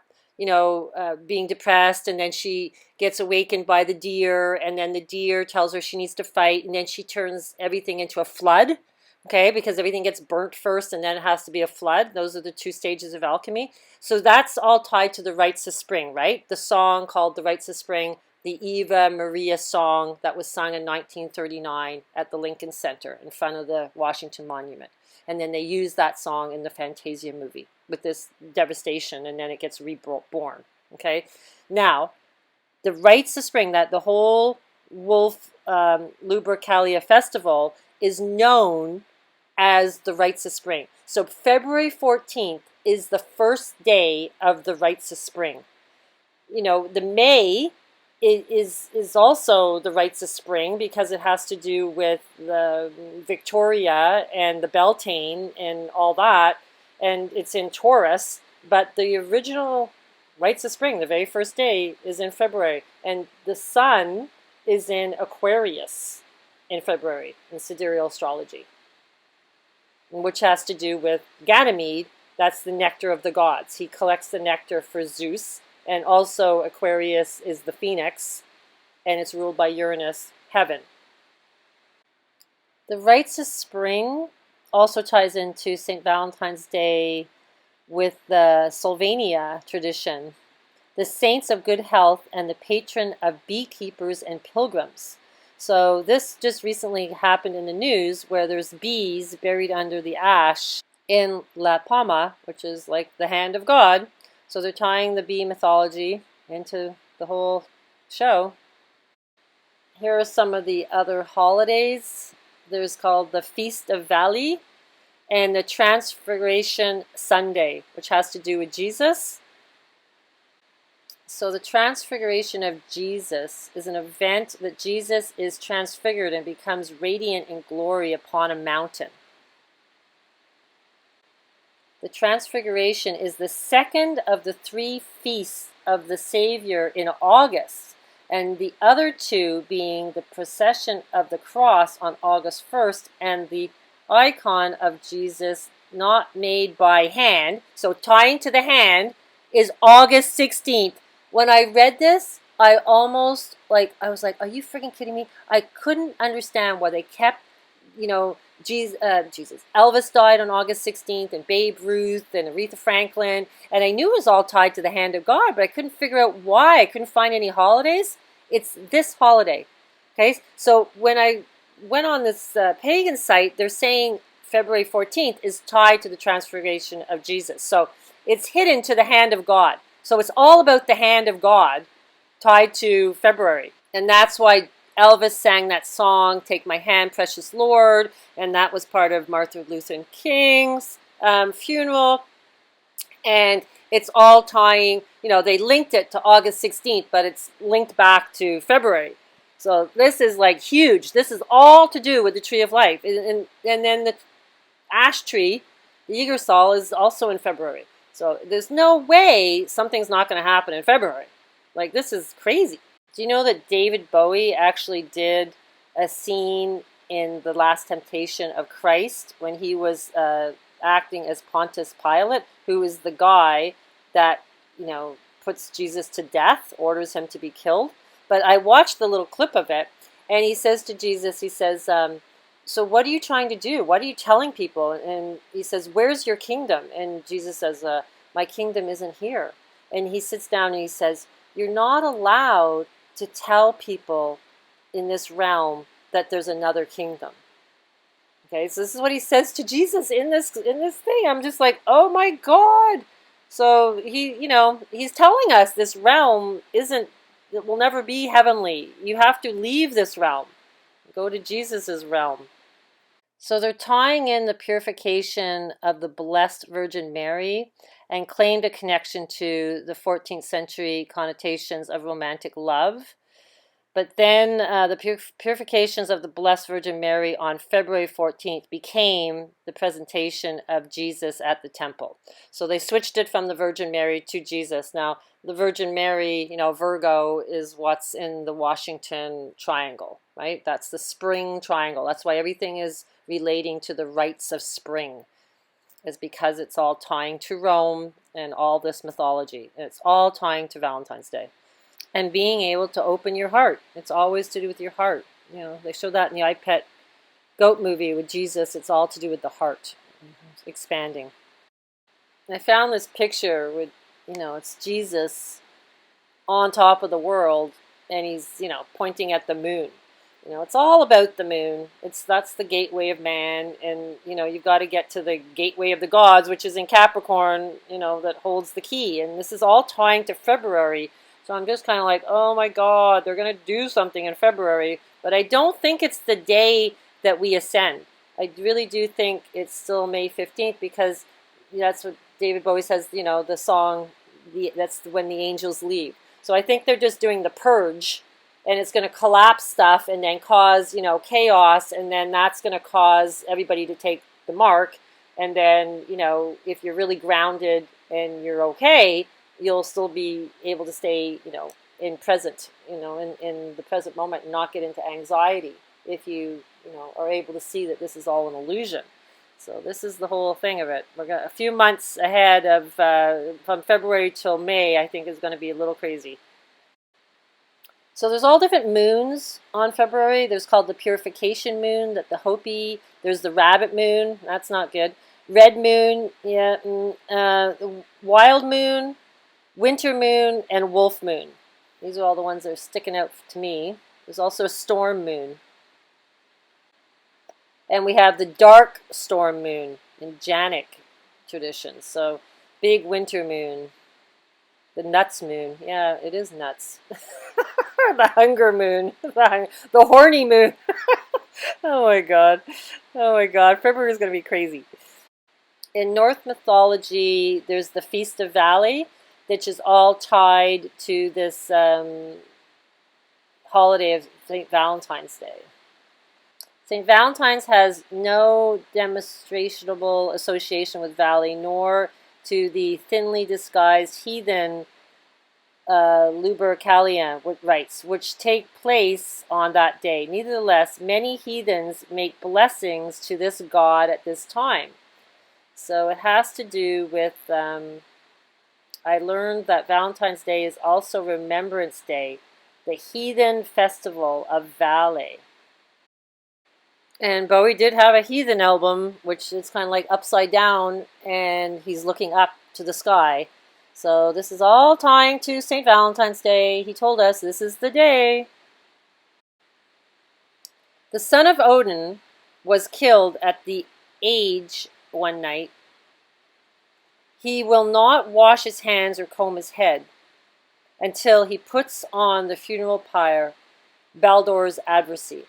being depressed, and then she gets awakened by the deer, and then the deer tells her she needs to fight, and then she turns everything into a flood, okay, because everything gets burnt first, and then it has to be a flood. Those are the two stages of alchemy. So that's all tied to the rites of spring, right? The song called The Rites of Spring, the Eva Maria song that was sung in 1939 at the Lincoln Center in front of the Washington Monument. And then they use that song in the Fantasia movie with this devastation, and then it gets reborn, okay? Now, the rites of spring, that the whole Wolf Lupercalia festival is known as the rites of spring. So February 14th is the first day of the rites of spring. The May is also the rites of spring because it has to do with the Victoria and the Beltane and all that, and it's in Taurus, but the original rites of spring, the very first day, is in February, and the sun is in Aquarius in February in sidereal astrology, which has to do with Ganymede. That's the nectar of the gods. He collects the nectar for Zeus. And also Aquarius is the phoenix, and it's ruled by Uranus, heaven. The rites of spring also ties into St. Valentine's Day with the Sylvania tradition, the saints of good health and the patron of beekeepers and pilgrims. So this just recently happened in the news where there's bees buried under the ash in La Palma, which is like the hand of God. So they're tying the bee mythology into the whole show. Here are some of the other holidays. There's called the Feast of Valley and the Transfiguration Sunday, which has to do with Jesus. So the Transfiguration of Jesus is an event that Jesus is transfigured and becomes radiant in glory upon a mountain. The Transfiguration is the second of the three feasts of the Savior in August, and the other two being the procession of the cross on August 1st and the icon of Jesus not made by hand, so tying to the hand, is August 16th. When I read this, I was like, are you freaking kidding me? I couldn't understand why they kept, Elvis died on August 16th, and Babe Ruth and Aretha Franklin, and I knew it was all tied to the hand of God, but I couldn't figure out why. I couldn't find any holidays. It's this holiday. Okay, so when I went on this pagan site, they're saying February 14th is tied to the transfiguration of Jesus. So it's hidden to the hand of God. So it's all about the hand of God tied to February. And that's why Elvis sang that song, Take My Hand, Precious Lord, and that was part of Martin Luther King's funeral. And it's all tying, they linked it to August 16th, but it's linked back to February. So this is like huge. This is all to do with the Tree of Life. And then the ash tree, the Yggdrasil, is also in February. So there's no way something's not going to happen in February. Like, this is crazy. Do you know that David Bowie actually did a scene in The Last Temptation of Christ when he was acting as Pontius Pilate, who is the guy that, puts Jesus to death, orders him to be killed? But I watched the little clip of it, and he says to Jesus, he says, so what are you trying to do? What are you telling people? And he says, where's your kingdom? And Jesus says, my kingdom isn't here. And he sits down and he says, you're not allowed to tell people in this realm that there's another kingdom. Okay, so this is what he says to Jesus in this thing. I'm just like, oh my God. So he's telling us this realm it will never be heavenly. You have to leave this realm. Go to Jesus's realm. So they're tying in the purification of the Blessed Virgin Mary and claimed a connection to the 14th century connotations of romantic love. But then the purifications of the Blessed Virgin Mary on February 14th became the presentation of Jesus at the temple. So they switched it from the Virgin Mary to Jesus. Now, the Virgin Mary, Virgo, is what's in the Washington Triangle, right? That's the spring triangle. That's why everything is relating to the rites of spring, is because it's all tying to Rome and all this mythology. And it's all tying to Valentine's Day. And being able to open your heart. It's always to do with your heart. They show that in the I Pet Goat movie with Jesus. It's all to do with the heart. It's expanding. And I found this picture with, it's Jesus on top of the world, and he's, pointing at the moon. It's all about the moon. That's the gateway of man, and you've got to get to the gateway of the gods, which is in Capricorn, that holds the key. And this is all tying to February. So I'm just kind of like, oh my God, they're going to do something in February. But I don't think it's the day that we ascend. I really do think it's still May 15th, because that's what David Bowie says, the song, that's when the angels leave. So I think they're just doing the purge, and it's going to collapse stuff and then cause, chaos, and then that's going to cause everybody to take the mark. And then, if you're really grounded and you're okay, you'll still be able to stay, in present, in the present moment, and not get into anxiety if you, are able to see that this is all an illusion. So this is the whole thing of it. We're a few months ahead of, from February till May, I think is going to be a little crazy. So there's all different moons on February. There's called the purification moon, the Hopi. There's the rabbit moon. That's not good. Red moon, yeah. The wild moon, winter moon, and wolf moon. These are all the ones that are sticking out to me. There's also a storm moon. And we have the dark storm moon in Janic traditions. So big winter moon. The nuts moon. Yeah, it is nuts. The hunger moon. The horny moon. Oh my God. Oh my God. February is going to be crazy. In Norse mythology, there's the Feast of Valley, which is all tied to this holiday of St. Valentine's Day. St. Valentine's has no demonstrable association with Valley, nor to the thinly disguised heathen Lupercalia rites, which take place on that day. Nevertheless, many heathens make blessings to this god at this time. So it has to do with, I learned that Valentine's Day is also Remembrance Day, the heathen festival of Valley. And Bowie did have a Heathen album, which is kind of like upside down, and he's looking up to the sky. So this is all tying to St. Valentine's Day. He told us this is the day. The son of Odin was killed at the age one night. He will not wash his hands or comb his head until he puts on the funeral pyre Baldur's adversary.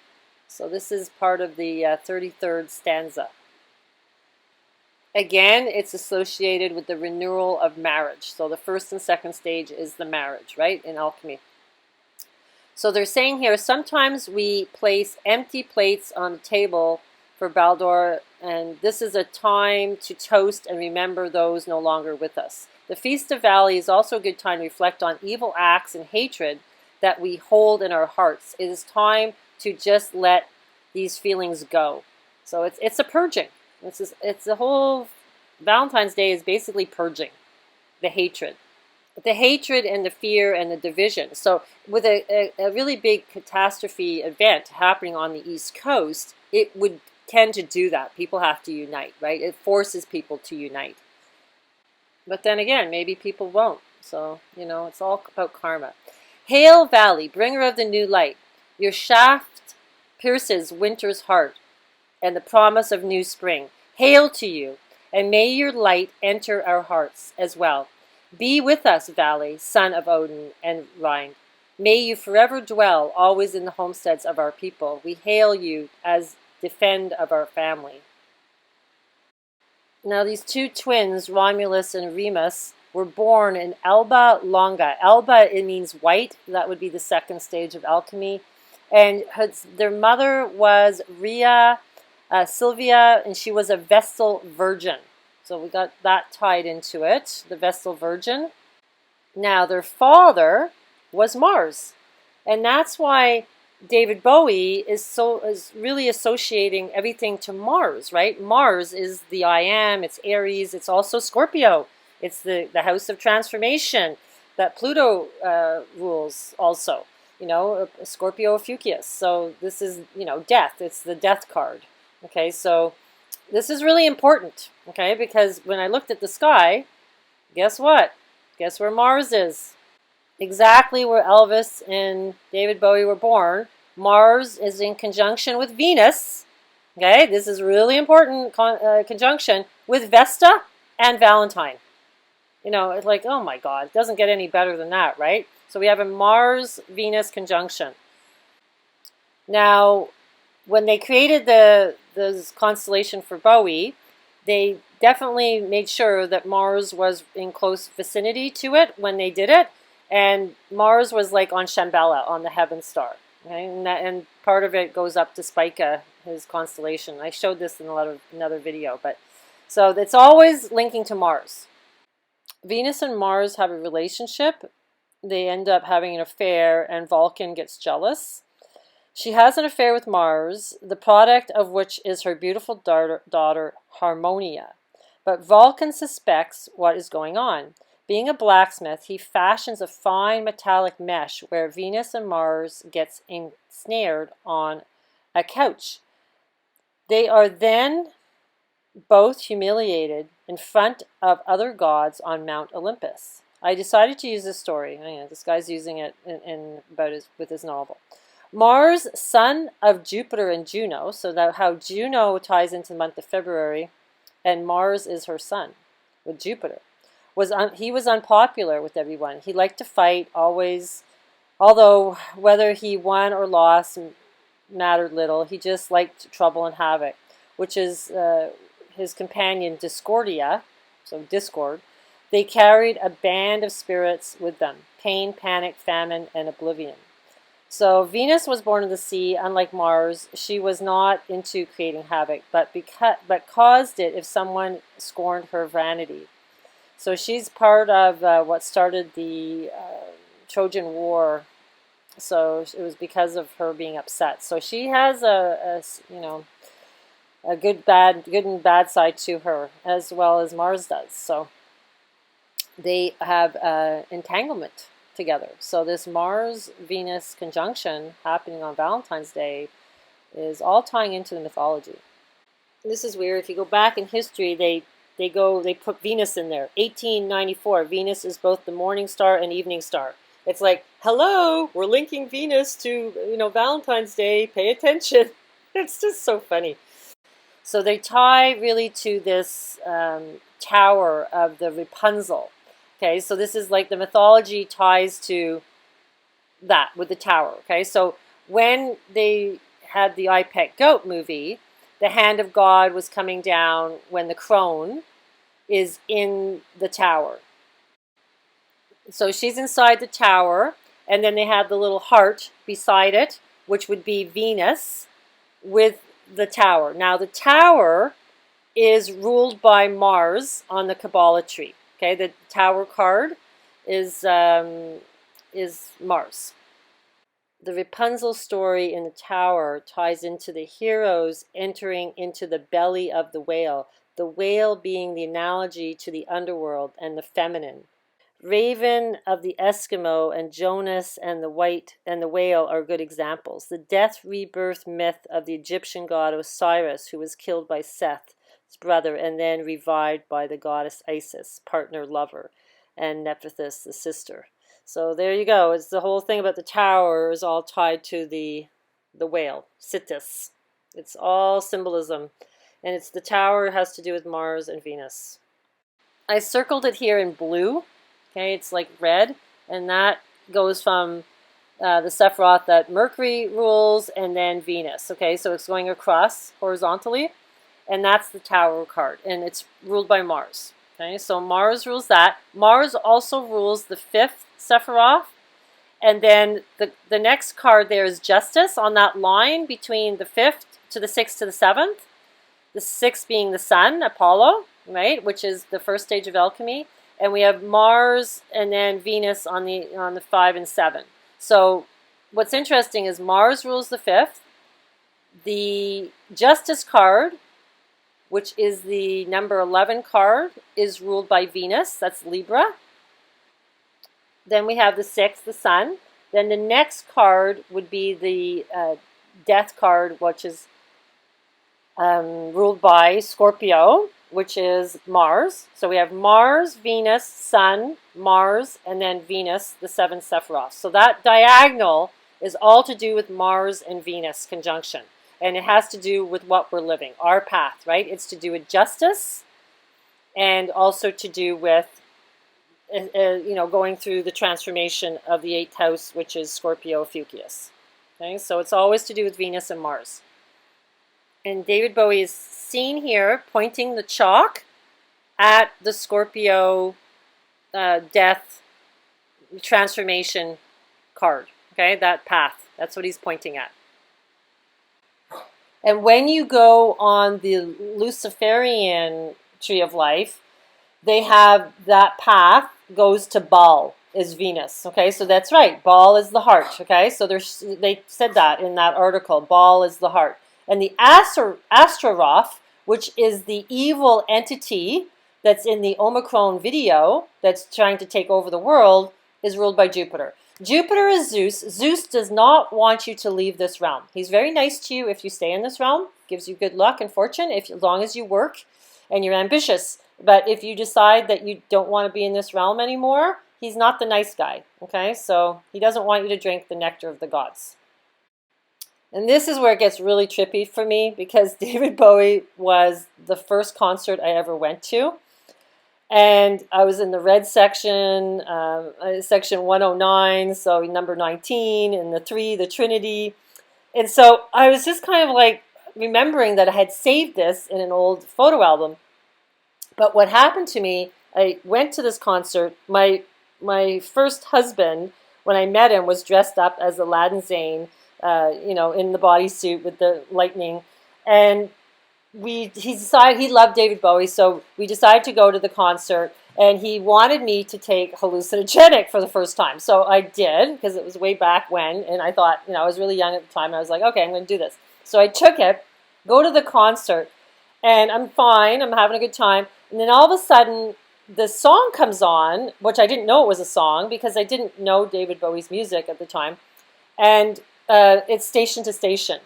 So this is part of the 33rd stanza. Again, it's associated with the renewal of marriage. So the first and second stage is the marriage, right, in alchemy. So they're saying here, sometimes we place empty plates on the table for Baldur, and this is a time to toast and remember those no longer with us. The Feast of Valley is also a good time to reflect on evil acts and hatred that we hold in our hearts. It is time to just let these feelings go. So it's a purging. It's the whole Valentine's Day is basically purging the hatred. The hatred and the fear and the division. So with a really big catastrophe event happening on the East Coast, it would tend to do that. People have to unite, right? It forces people to unite. But then again, maybe people won't. So, it's all about karma. Hail, Valley, bringer of the new light. Your shaft pierces winter's heart and the promise of new spring. Hail to you, and may your light enter our hearts as well. Be with us, Valley, son of Odin and Rind. May you forever dwell always in the homesteads of our people. We hail you as defend of our family. Now these two twins, Romulus and Remus, were born in Alba Longa. Alba, it means white. That would be the second stage of alchemy. And their mother was Rhea Silvia, and she was a Vestal Virgin. So we got that tied into it, the Vestal Virgin. Now their father was Mars. And that's why David Bowie is really associating everything to Mars, right? Mars is the I am, it's Aries, it's also Scorpio. It's the house of transformation that Pluto rules also. Scorpio Fucius. So this is, death. It's the death card. Okay, so this is really important, okay, because when I looked at the sky, guess what? Guess where Mars is? Exactly where Elvis and David Bowie were born. Mars is in conjunction with Venus. Okay, this is really important conjunction with Vesta and Valentine. It's like, oh my God, it doesn't get any better than that, right? So we have a Mars-Venus conjunction. Now, when they created this constellation for Bowie, they definitely made sure that Mars was in close vicinity to it when they did it. And Mars was like on Shambhala, on the heaven star. Okay? And part of it goes up to Spica, his constellation. I showed this in another video. So it's always linking to Mars. Venus and Mars have a relationship. They end up having an affair, and Vulcan gets jealous. She has an affair with Mars, the product of which is her beautiful daughter Harmonia. But Vulcan suspects what is going on. Being a blacksmith, he fashions a fine metallic mesh where Venus and Mars gets ensnared on a couch. They are then both humiliated in front of other gods on Mount Olympus. I decided to use this story. This guy's using it with his novel. Mars, son of Jupiter and Juno, so that how Juno ties into the month of February, and Mars is her son with Jupiter. He was unpopular with everyone. He liked to fight always, although whether he won or lost mattered little. He just liked trouble and havoc, which is his companion Discordia, so discord. They carried a band of spirits with them: pain, panic, famine, and oblivion. So Venus was born in the sea. Unlike Mars, she was not into creating havoc, but caused it if someone scorned her vanity. So she's part of what started the Trojan War. So it was because of her being upset. So she has a good and bad side to her, as well as Mars does. So they have entanglement together. So this Mars-Venus conjunction happening on Valentine's Day is all tying into the mythology. This is weird. If you go back in history, they put Venus in there. 1894, Venus is both the morning star and evening star. It's like, hello, we're linking Venus to, Valentine's Day. Pay attention. It's just so funny. So they tie really to this tower of the Rapunzel. Okay, so this is like the mythology ties to that with the tower. Okay, so when they had the I Pet Goat movie, the hand of God was coming down when the crone is in the tower. So she's inside the tower, and then they have the little heart beside it, which would be Venus with the tower. Now the tower is ruled by Mars on the Kabbalah tree. Okay, the tower card is Mars. The Rapunzel story in the tower ties into the heroes entering into the belly of the whale being the analogy to the underworld and the feminine. Raven of the Eskimo and Jonas and the whale are good examples. The death rebirth myth of the Egyptian god Osiris, who was killed by Seth's brother and then revived by the goddess Isis, partner lover, and Nephthys, the sister. So there you go. It's the whole thing about the tower is all tied to the whale, Sitis. It's all symbolism. And it's the tower has to do with Mars and Venus. I circled it here in blue. Okay, it's like red. And that goes from the Sephiroth that Mercury rules and then Venus. Okay, so it's going across horizontally. And that's the tower card. And it's ruled by Mars. Okay, so Mars rules that. Mars also rules the fifth Sephiroth. And then the next card there is Justice on that line between the fifth to the sixth to the seventh. The sixth being the sun, Apollo, right, which is the first stage of alchemy. And we have Mars and then Venus on the 5 and 7. So what's interesting is Mars rules the fifth. The Justice card, which is the number 11 card, is ruled by Venus. That's Libra. Then we have the 6th, the Sun. Then the next card would be the Death card, which is ruled by Scorpio, which is Mars. So we have Mars, Venus, Sun, Mars, and then Venus, the 7th Sephiroth. So that diagonal is all to do with Mars and Venus conjunction. And it has to do with what we're living, our path, right? It's to do with justice and also to do with, going through the transformation of the 8th house, which is Scorpio Fucius. Okay, so it's always to do with Venus and Mars. And David Bowie is seen here pointing the chalk at the Scorpio death transformation card. Okay, that path. That's what he's pointing at. And when you go on the Luciferian tree of life, they have that path goes to Baal, is Venus. Okay, so that's right. Baal is the heart. Okay, so they said that in that article. Baal is the heart. And the Astaroth, which is the evil entity that's in the Omicron video that's trying to take over the world, is ruled by Jupiter. Jupiter is Zeus. Zeus does not want you to leave this realm. He's very nice to you if you stay in this realm. Gives you good luck and fortune as long as you work and you're ambitious. But if you decide that you don't want to be in this realm anymore, he's not the nice guy. Okay, so he doesn't want you to drink the nectar of the gods. And this is where it gets really trippy for me because David Bowie was the first concert I ever went to. And I was in the red section, section 109, so number 19, and the 3, the Trinity. And so I was just kind of like remembering that I had saved this in an old photo album. But what happened to me, I went to this concert. My first husband, when I met him, was dressed up as Aladdin Zane, in the bodysuit with the lightning. And he decided he loved David Bowie, so we decided to go to the concert, and he wanted me to take hallucinogenic for the first time. So I did, because it was way back when, and I thought, I was really young at the time, and I was like, okay, I'm going to do this. So I took it, go to the concert, and I'm fine, I'm having a good time, and then all of a sudden, the song comes on, which I didn't know it was a song, because I didn't know David Bowie's music at the time, and it's Station to Station.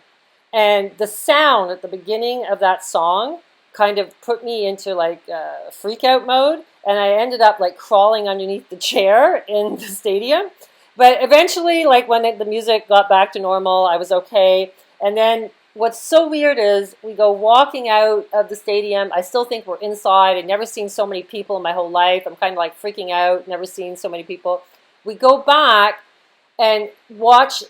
And the sound at the beginning of that song kind of put me into like freak out mode. And I ended up like crawling underneath the chair in the stadium. But eventually, like when the music got back to normal, I was okay. And then what's so weird is we go walking out of the stadium. I still think we're inside. I've never seen so many people in my whole life. I'm kind of like freaking out, never seen so many people. We go back and watch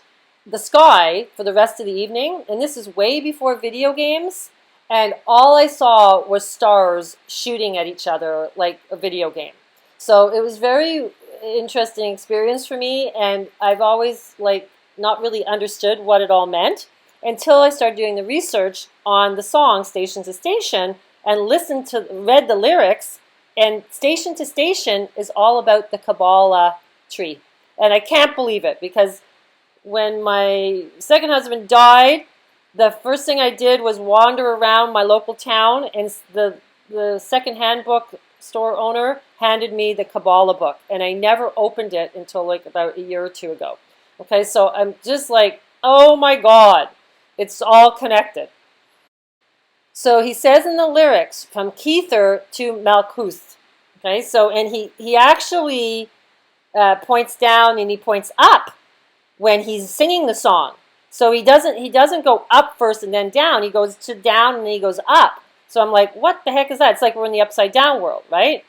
the sky for the rest of the evening. And this is way before video games. And all I saw was stars shooting at each other like a video game. So it was very interesting experience for me, and I've always like not really understood what it all meant until I started doing the research on the song Station to Station and read the lyrics. And Station to Station is all about the Kabbalah tree. And I can't believe it, because when my second husband died, the first thing I did was wander around my local town, and the second-hand book store owner handed me the Kabbalah book, and I never opened it until like about a year or two ago. Okay, so I'm just like, oh my God, it's all connected. So he says in the lyrics, from Kether to Malkuth. Okay, so and he actually points down and he points up when he's singing the song. So he doesn't go up first and then down. He goes to down and then he goes up. So I'm like, what the heck is that? It's like we're in the upside down world, right?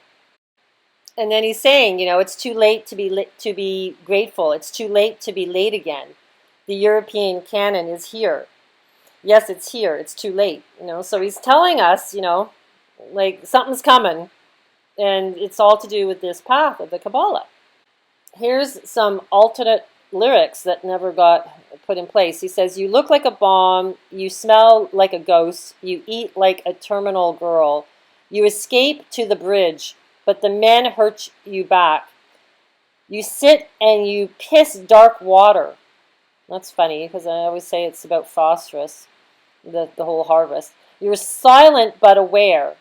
And then he's saying, it's too late to be grateful. It's too late to be late again. The European canon is here. Yes, it's here. It's too late. So he's telling us, like something's coming, and it's all to do with this path of the Kabbalah. Here's some alternate lyrics that never got put in place. He says, you look like a bomb, you smell like a ghost, you eat like a terminal girl, you escape to the bridge, but the men hurt you back. You sit and you piss dark water. That's funny, because I always say it's about phosphorus, the whole harvest. You're silent but aware.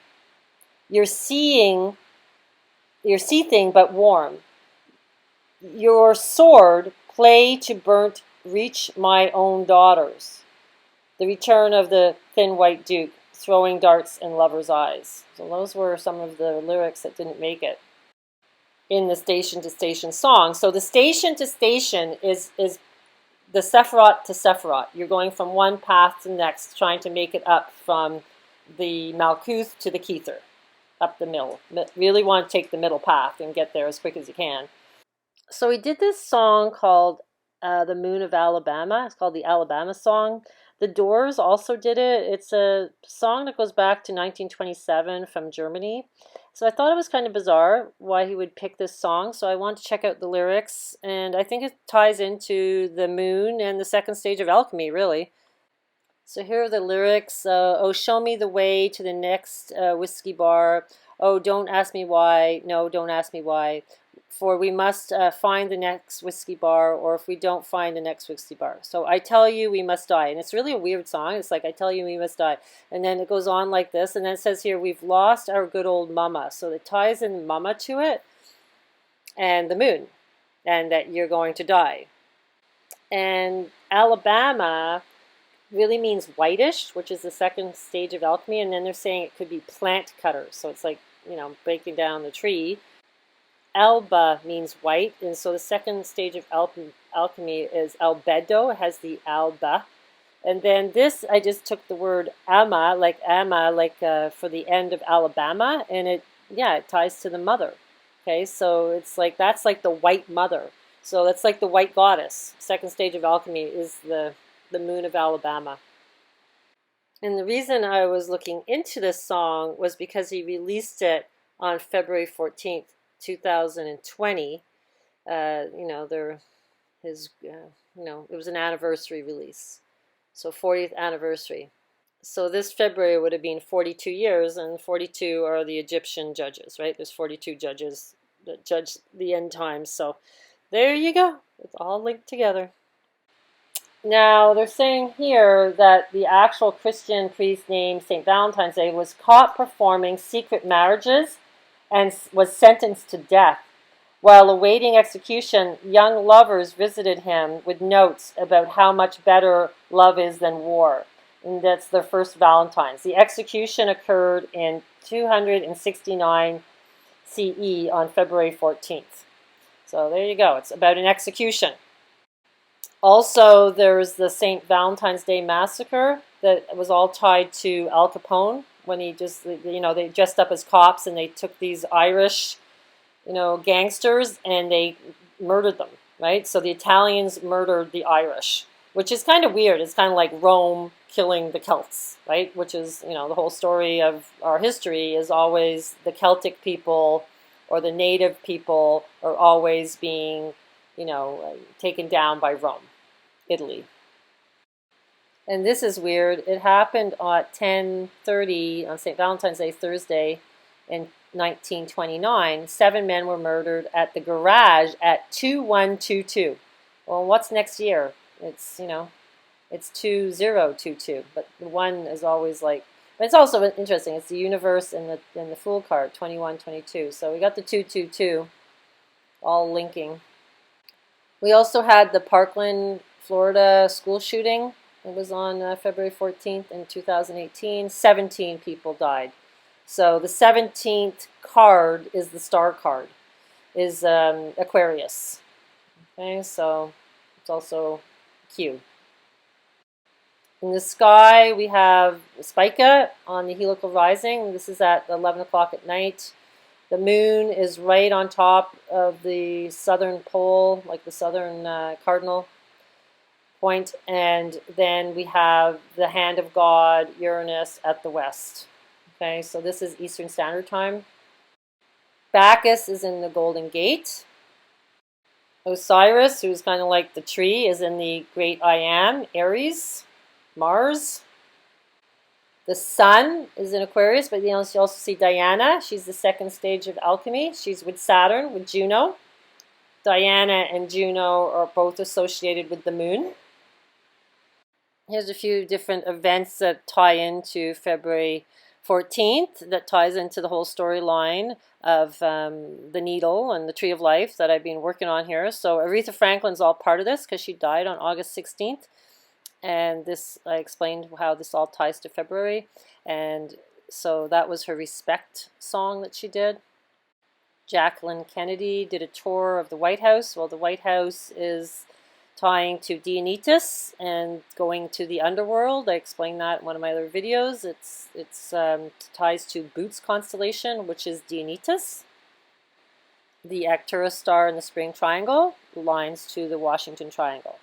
You're seething but warm. Your sword, play to burnt, reach my own daughters. The return of the thin white duke, throwing darts in lovers' eyes. So those were some of the lyrics that didn't make it in the Station to Station song. So the Station to Station is the Sephirot to Sephirot. You're going from one path to the next, trying to make it up from the Malkuth to the Kether, up the middle. Really want to take the middle path and get there as quick as you can. So we did this song called The Moon of Alabama. It's called the Alabama Song. The Doors also did it. It's a song that goes back to 1927 from Germany. So I thought it was kind of bizarre why he would pick this song. So I wanted to check out the lyrics. And I think it ties into the moon and the second stage of alchemy, really. So here are the lyrics. Oh, show me the way to the next whiskey bar. Oh, don't ask me why. No, don't ask me why. For we must find the next whiskey bar, or if we don't find the next whiskey bar. So I tell you we must die. And it's really a weird song. It's like, I tell you we must die. And then it goes on like this. And then it says here, we've lost our good old mama. So it ties in mama to it, and the moon, and that you're going to die. And Alabama really means whitish, which is the second stage of alchemy. And then they're saying it could be plant cutter. So it's like, breaking down the tree. Alba means white, and so the second stage of alchemy is albedo. It has the alba. And then this, I just took the word ama, like for the end of Alabama, and it ties to the mother. Okay, so it's like, that's like the white mother. So that's like the white goddess. Second stage of alchemy is the moon of Alabama. And the reason I was looking into this song was because he released it on February 14th. 2020, it was an anniversary release, so 40th anniversary. So this February would have been 42 years, and 42 are the Egyptian judges, right? There's 42 judges that judge the end times. So there you go. It's all linked together. Now, they're saying here that the actual Christian priest named St. Valentine's Day was caught performing secret marriages and was sentenced to death. While awaiting execution, young lovers visited him with notes about how much better love is than war. and that's their first Valentines. The execution occurred in 269 CE on February 14th. So there you go. It's about an execution. Also, there's the St. Valentine's Day Massacre that was all tied to Al Capone when he just, they dressed up as cops and they took these Irish, gangsters and they murdered them, right? So the Italians murdered the Irish, which is kind of weird. It's kind of like Rome killing the Celts, right? Which is, the whole story of our history is always the Celtic people or the native people are always being, taken down by Rome, Italy. And this is weird. It happened at 10:30 on St. Valentine's Day, Thursday, in 1929. 7 men were murdered at the garage at 2122. Well, what's next year? It's, it's 2022, but the one is always like, but it's also interesting. It's the universe and the Fool card, 2122. So we got the 222 all linking. We also had the Parkland, Florida school shooting. It was on February 14th in 2018. 17 people died. So the 17th card is the star card, is Aquarius. Okay, so it's also Q. In the sky, we have Spica on the helical rising. This is at 11 o'clock at night. The moon is right on top of the southern pole, like the southern cardinal point. And then we have the hand of God, Uranus, at the west. Okay, so this is Eastern Standard Time. Bacchus is in the Golden Gate. Osiris, who's kind of like the tree, is in the Great I Am, Aries. Mars. The Sun is in Aquarius, but you also see Diana. She's the second stage of Alchemy. She's with Saturn, with Juno. Diana and Juno are both associated with the moon. Here's a few different events that tie into February 14th, that ties into the whole storyline of the needle and the tree of life that I've been working on here. So Aretha Franklin's all part of this because she died on August 16th. And this, I explained how this all ties to February. And so that was her Respect song that she did. Jacqueline Kennedy did a tour of the White House. Well, the White House is tying to Dionysus and going to the underworld. I explained that in one of my other videos. It's ties to Boots constellation, which is Dionysus. The Arcturus star in the Spring Triangle lines to the Washington Triangle.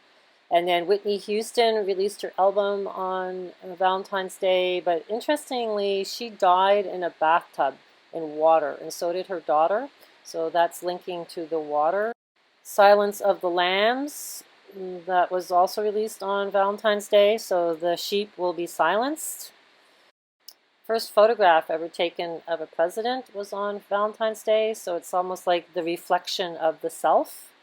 And then Whitney Houston released her album on Valentine's Day, but interestingly, she died in a bathtub in water, and so did her daughter. So that's linking to the water. Silence of the Lambs, that was also released on Valentine's Day, so the sheep will be silenced. First photograph ever taken of a president was on Valentine's Day, so it's almost like the reflection of the self.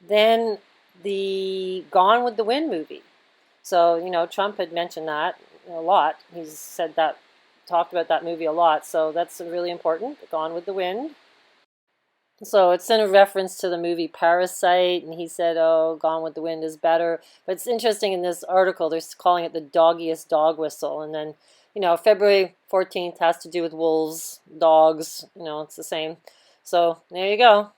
Then the Gone with the Wind movie. So, Trump had mentioned that a lot. He's said that, talked about that movie a lot. So that's really important, Gone with the Wind. So it's in a reference to the movie Parasite, and he said, oh, Gone with the Wind is better. But it's interesting in this article, they're calling it the doggiest dog whistle. And then, February 14th has to do with wolves, dogs, it's the same. So there you go.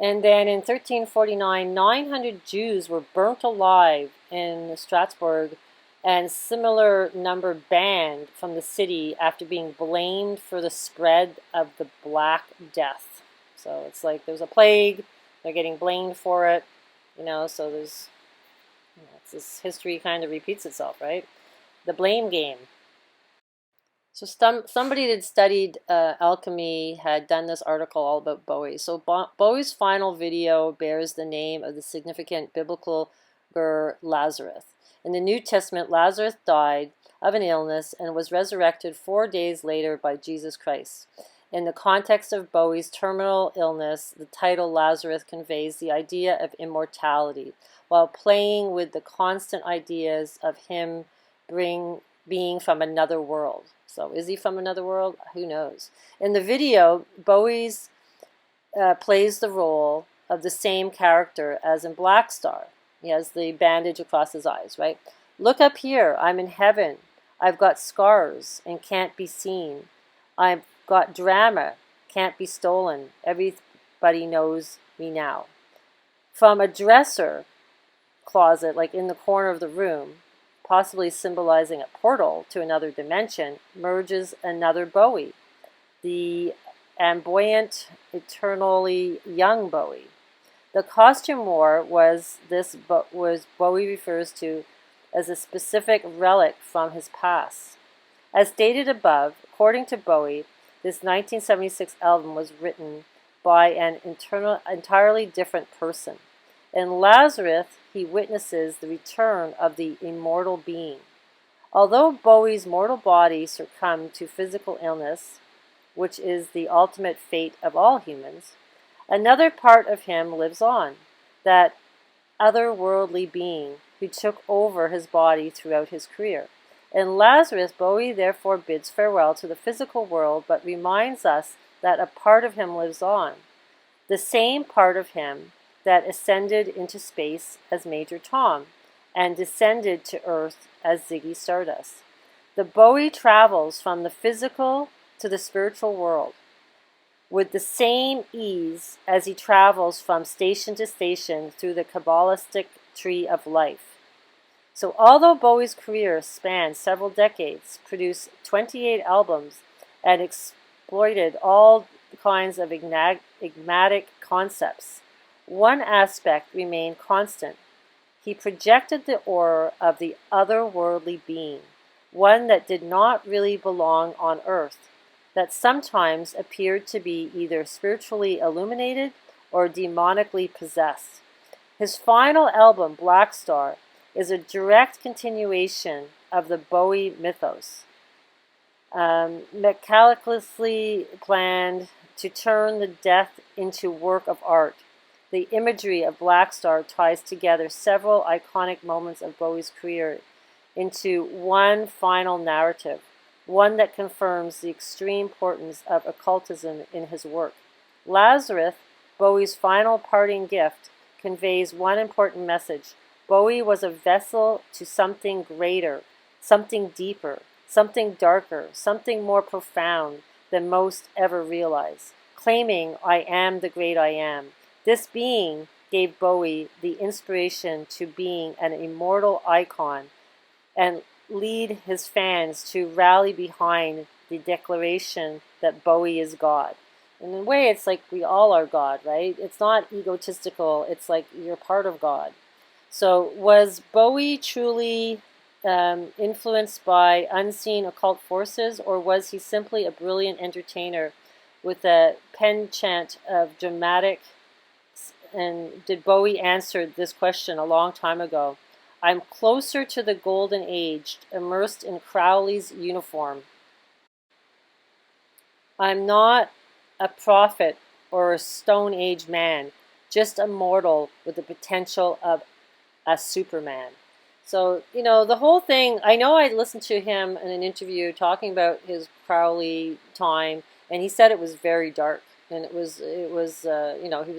And then in 1349, 900 Jews were burnt alive in Strasbourg, and similar number banned from the city after being blamed for the spread of the Black Death. So it's like there's a plague, they're getting blamed for it, so there's, it's this history kind of repeats itself, right? The blame game. So somebody that studied alchemy had done this article all about Bowie. So Bowie's final video bears the name of the significant biblical ger Lazarus. In the New Testament, Lazarus died of an illness and was resurrected 4 days later by Jesus Christ. In the context of Bowie's terminal illness, the title Lazarus conveys the idea of immortality, while playing with the constant ideas of him being from another world. So is he from another world? Who knows? In the video, Bowie's plays the role of the same character as in Black Star. He has the bandage across his eyes, right? Look up here. I'm in heaven. I've got scars and can't be seen. I've got drama, can't be stolen. Everybody knows me now. From a dresser closet, like in the corner of the room, possibly symbolizing a portal to another dimension, emerges another Bowie, the ambivalent, eternally young Bowie. The costume war was Bowie refers to as a specific relic from his past. As stated above, according to Bowie, this 1976 album was written by an entirely different person. In Lazarus, he witnesses the return of the immortal being. Although Bowie's mortal body succumbed to physical illness, which is the ultimate fate of all humans, another part of him lives on, that otherworldly being who took over his body throughout his career. In Lazarus, Bowie therefore bids farewell to the physical world, but reminds us that a part of him lives on, the same part of him that ascended into space as Major Tom and descended to Earth as Ziggy Stardust. The Bowie travels from the physical to the spiritual world with the same ease as he travels from station to station through the Kabbalistic tree of life. So although Bowie's career spanned several decades, produced 28 albums, and exploited all kinds of enigmatic concepts, one aspect remained constant. He projected the aura of the otherworldly being, one that did not really belong on Earth, that sometimes appeared to be either spiritually illuminated or demonically possessed. His final album, Black Star, is a direct continuation of the Bowie mythos, mechanically planned to turn the death into work of art. The imagery of Black Star ties together several iconic moments of Bowie's career into one final narrative, one that confirms the extreme importance of occultism in his work. Lazarus, Bowie's final parting gift, conveys one important message. Bowie was a vessel to something greater, something deeper, something darker, something more profound than most ever realize, claiming, "I am the great I am." This being gave Bowie the inspiration to being an immortal icon and lead his fans to rally behind the declaration that Bowie is God. In a way, it's like we all are God, right? It's not egotistical. It's like you're part of God. So was Bowie truly influenced by unseen occult forces, or was he simply a brilliant entertainer with a penchant of dramatic? And did Bowie answer this question a long time ago? I'm closer to the golden age, immersed in Crowley's uniform. I'm not a prophet or a Stone Age man, just a mortal with the potential of a Superman. So, the whole thing, I know I listened to him in an interview talking about his Crowley time, and he said it was very dark. And he was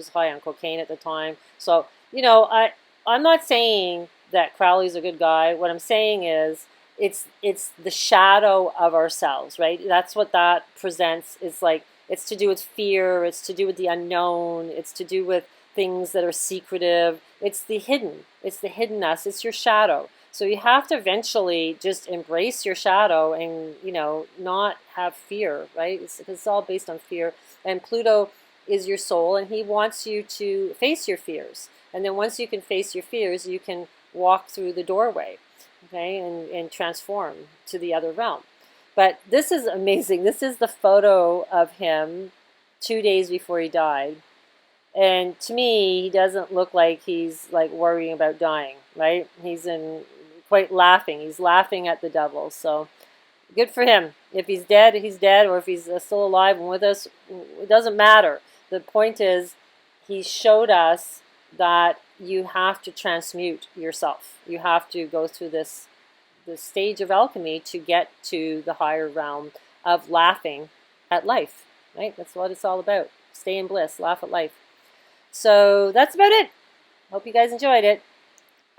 high on cocaine at the time. So, I'm not saying that Crowley's a good guy. What I'm saying is it's the shadow of ourselves, right? That's what that presents. It's like, it's to do with fear. It's to do with the unknown. It's to do with things that are secretive. It's the hidden. It's the hidden us. It's your shadow. So you have to eventually just embrace your shadow and, not have fear, right? It's all based on fear. And Pluto is your soul, and he wants you to face your fears. And then once you can face your fears, you can walk through the doorway, okay, and transform to the other realm. But this is amazing. This is the photo of him 2 days before he died. And to me, he doesn't look like he's like worrying about dying, right? He's quite laughing. He's laughing at the devil. So good for him. If he's dead, he's dead. Or if he's still alive and with us, it doesn't matter. The point is, he showed us that you have to transmute yourself. You have to go through this stage of alchemy to get to the higher realm of laughing at life, right? That's what it's all about. Stay in bliss, laugh at life. So that's about it. Hope you guys enjoyed it.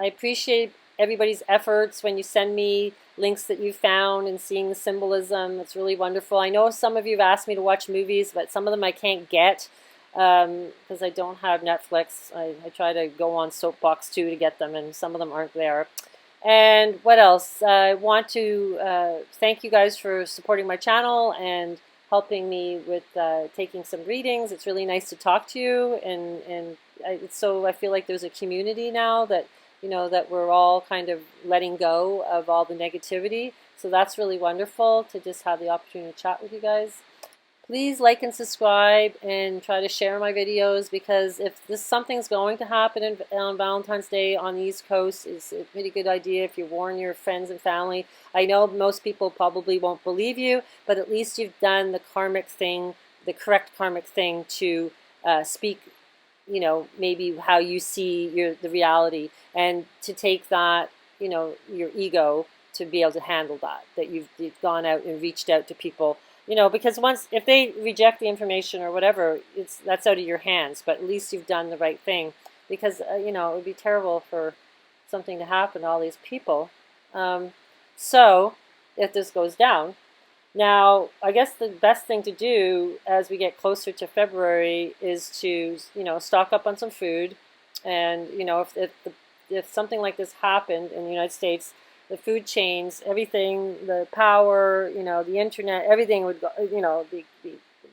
I appreciate everybody's efforts when you send me links that you found and seeing the symbolism. It's really wonderful. I know some of you have asked me to watch movies, but some of them I can't get because I don't have Netflix. I try to go on Soapbox 2 to get them, and some of them aren't there. And what else? I want to thank you guys for supporting my channel and helping me with taking some readings. It's really nice to talk to you, and I feel like there's a community now that that we're all kind of letting go of all the negativity. So that's really wonderful to just have the opportunity to chat with you guys. Please like and subscribe and try to share my videos, because if something's going to happen on Valentine's Day on the East Coast, it's a pretty good idea if you warn your friends and family. I know most people probably won't believe you, but at least you've done the karmic thing, the correct karmic thing to speak, maybe how you see the reality, and to take that, your ego, to be able to handle that you've gone out and reached out to people. Because if they reject the information or whatever, that's out of your hands. But at least you've done the right thing, because it would be terrible for something to happen to all these people. So if this goes down, now I guess the best thing to do as we get closer to February is to stock up on some food, and if something like this happened in the United States, the food chains, everything, the power, the internet, everything would go, the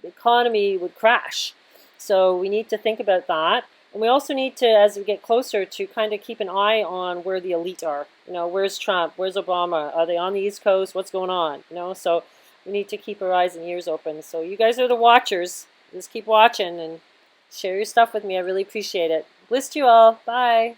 economy would crash. So we need to think about that. And we also need to, as we get closer, to kind of keep an eye on where the elite are. Where's Trump? Where's Obama? Are they on the East Coast? What's going on? So we need to keep our eyes and ears open. So you guys are the watchers. Just keep watching and share your stuff with me. I really appreciate it. Bliss to you all. Bye.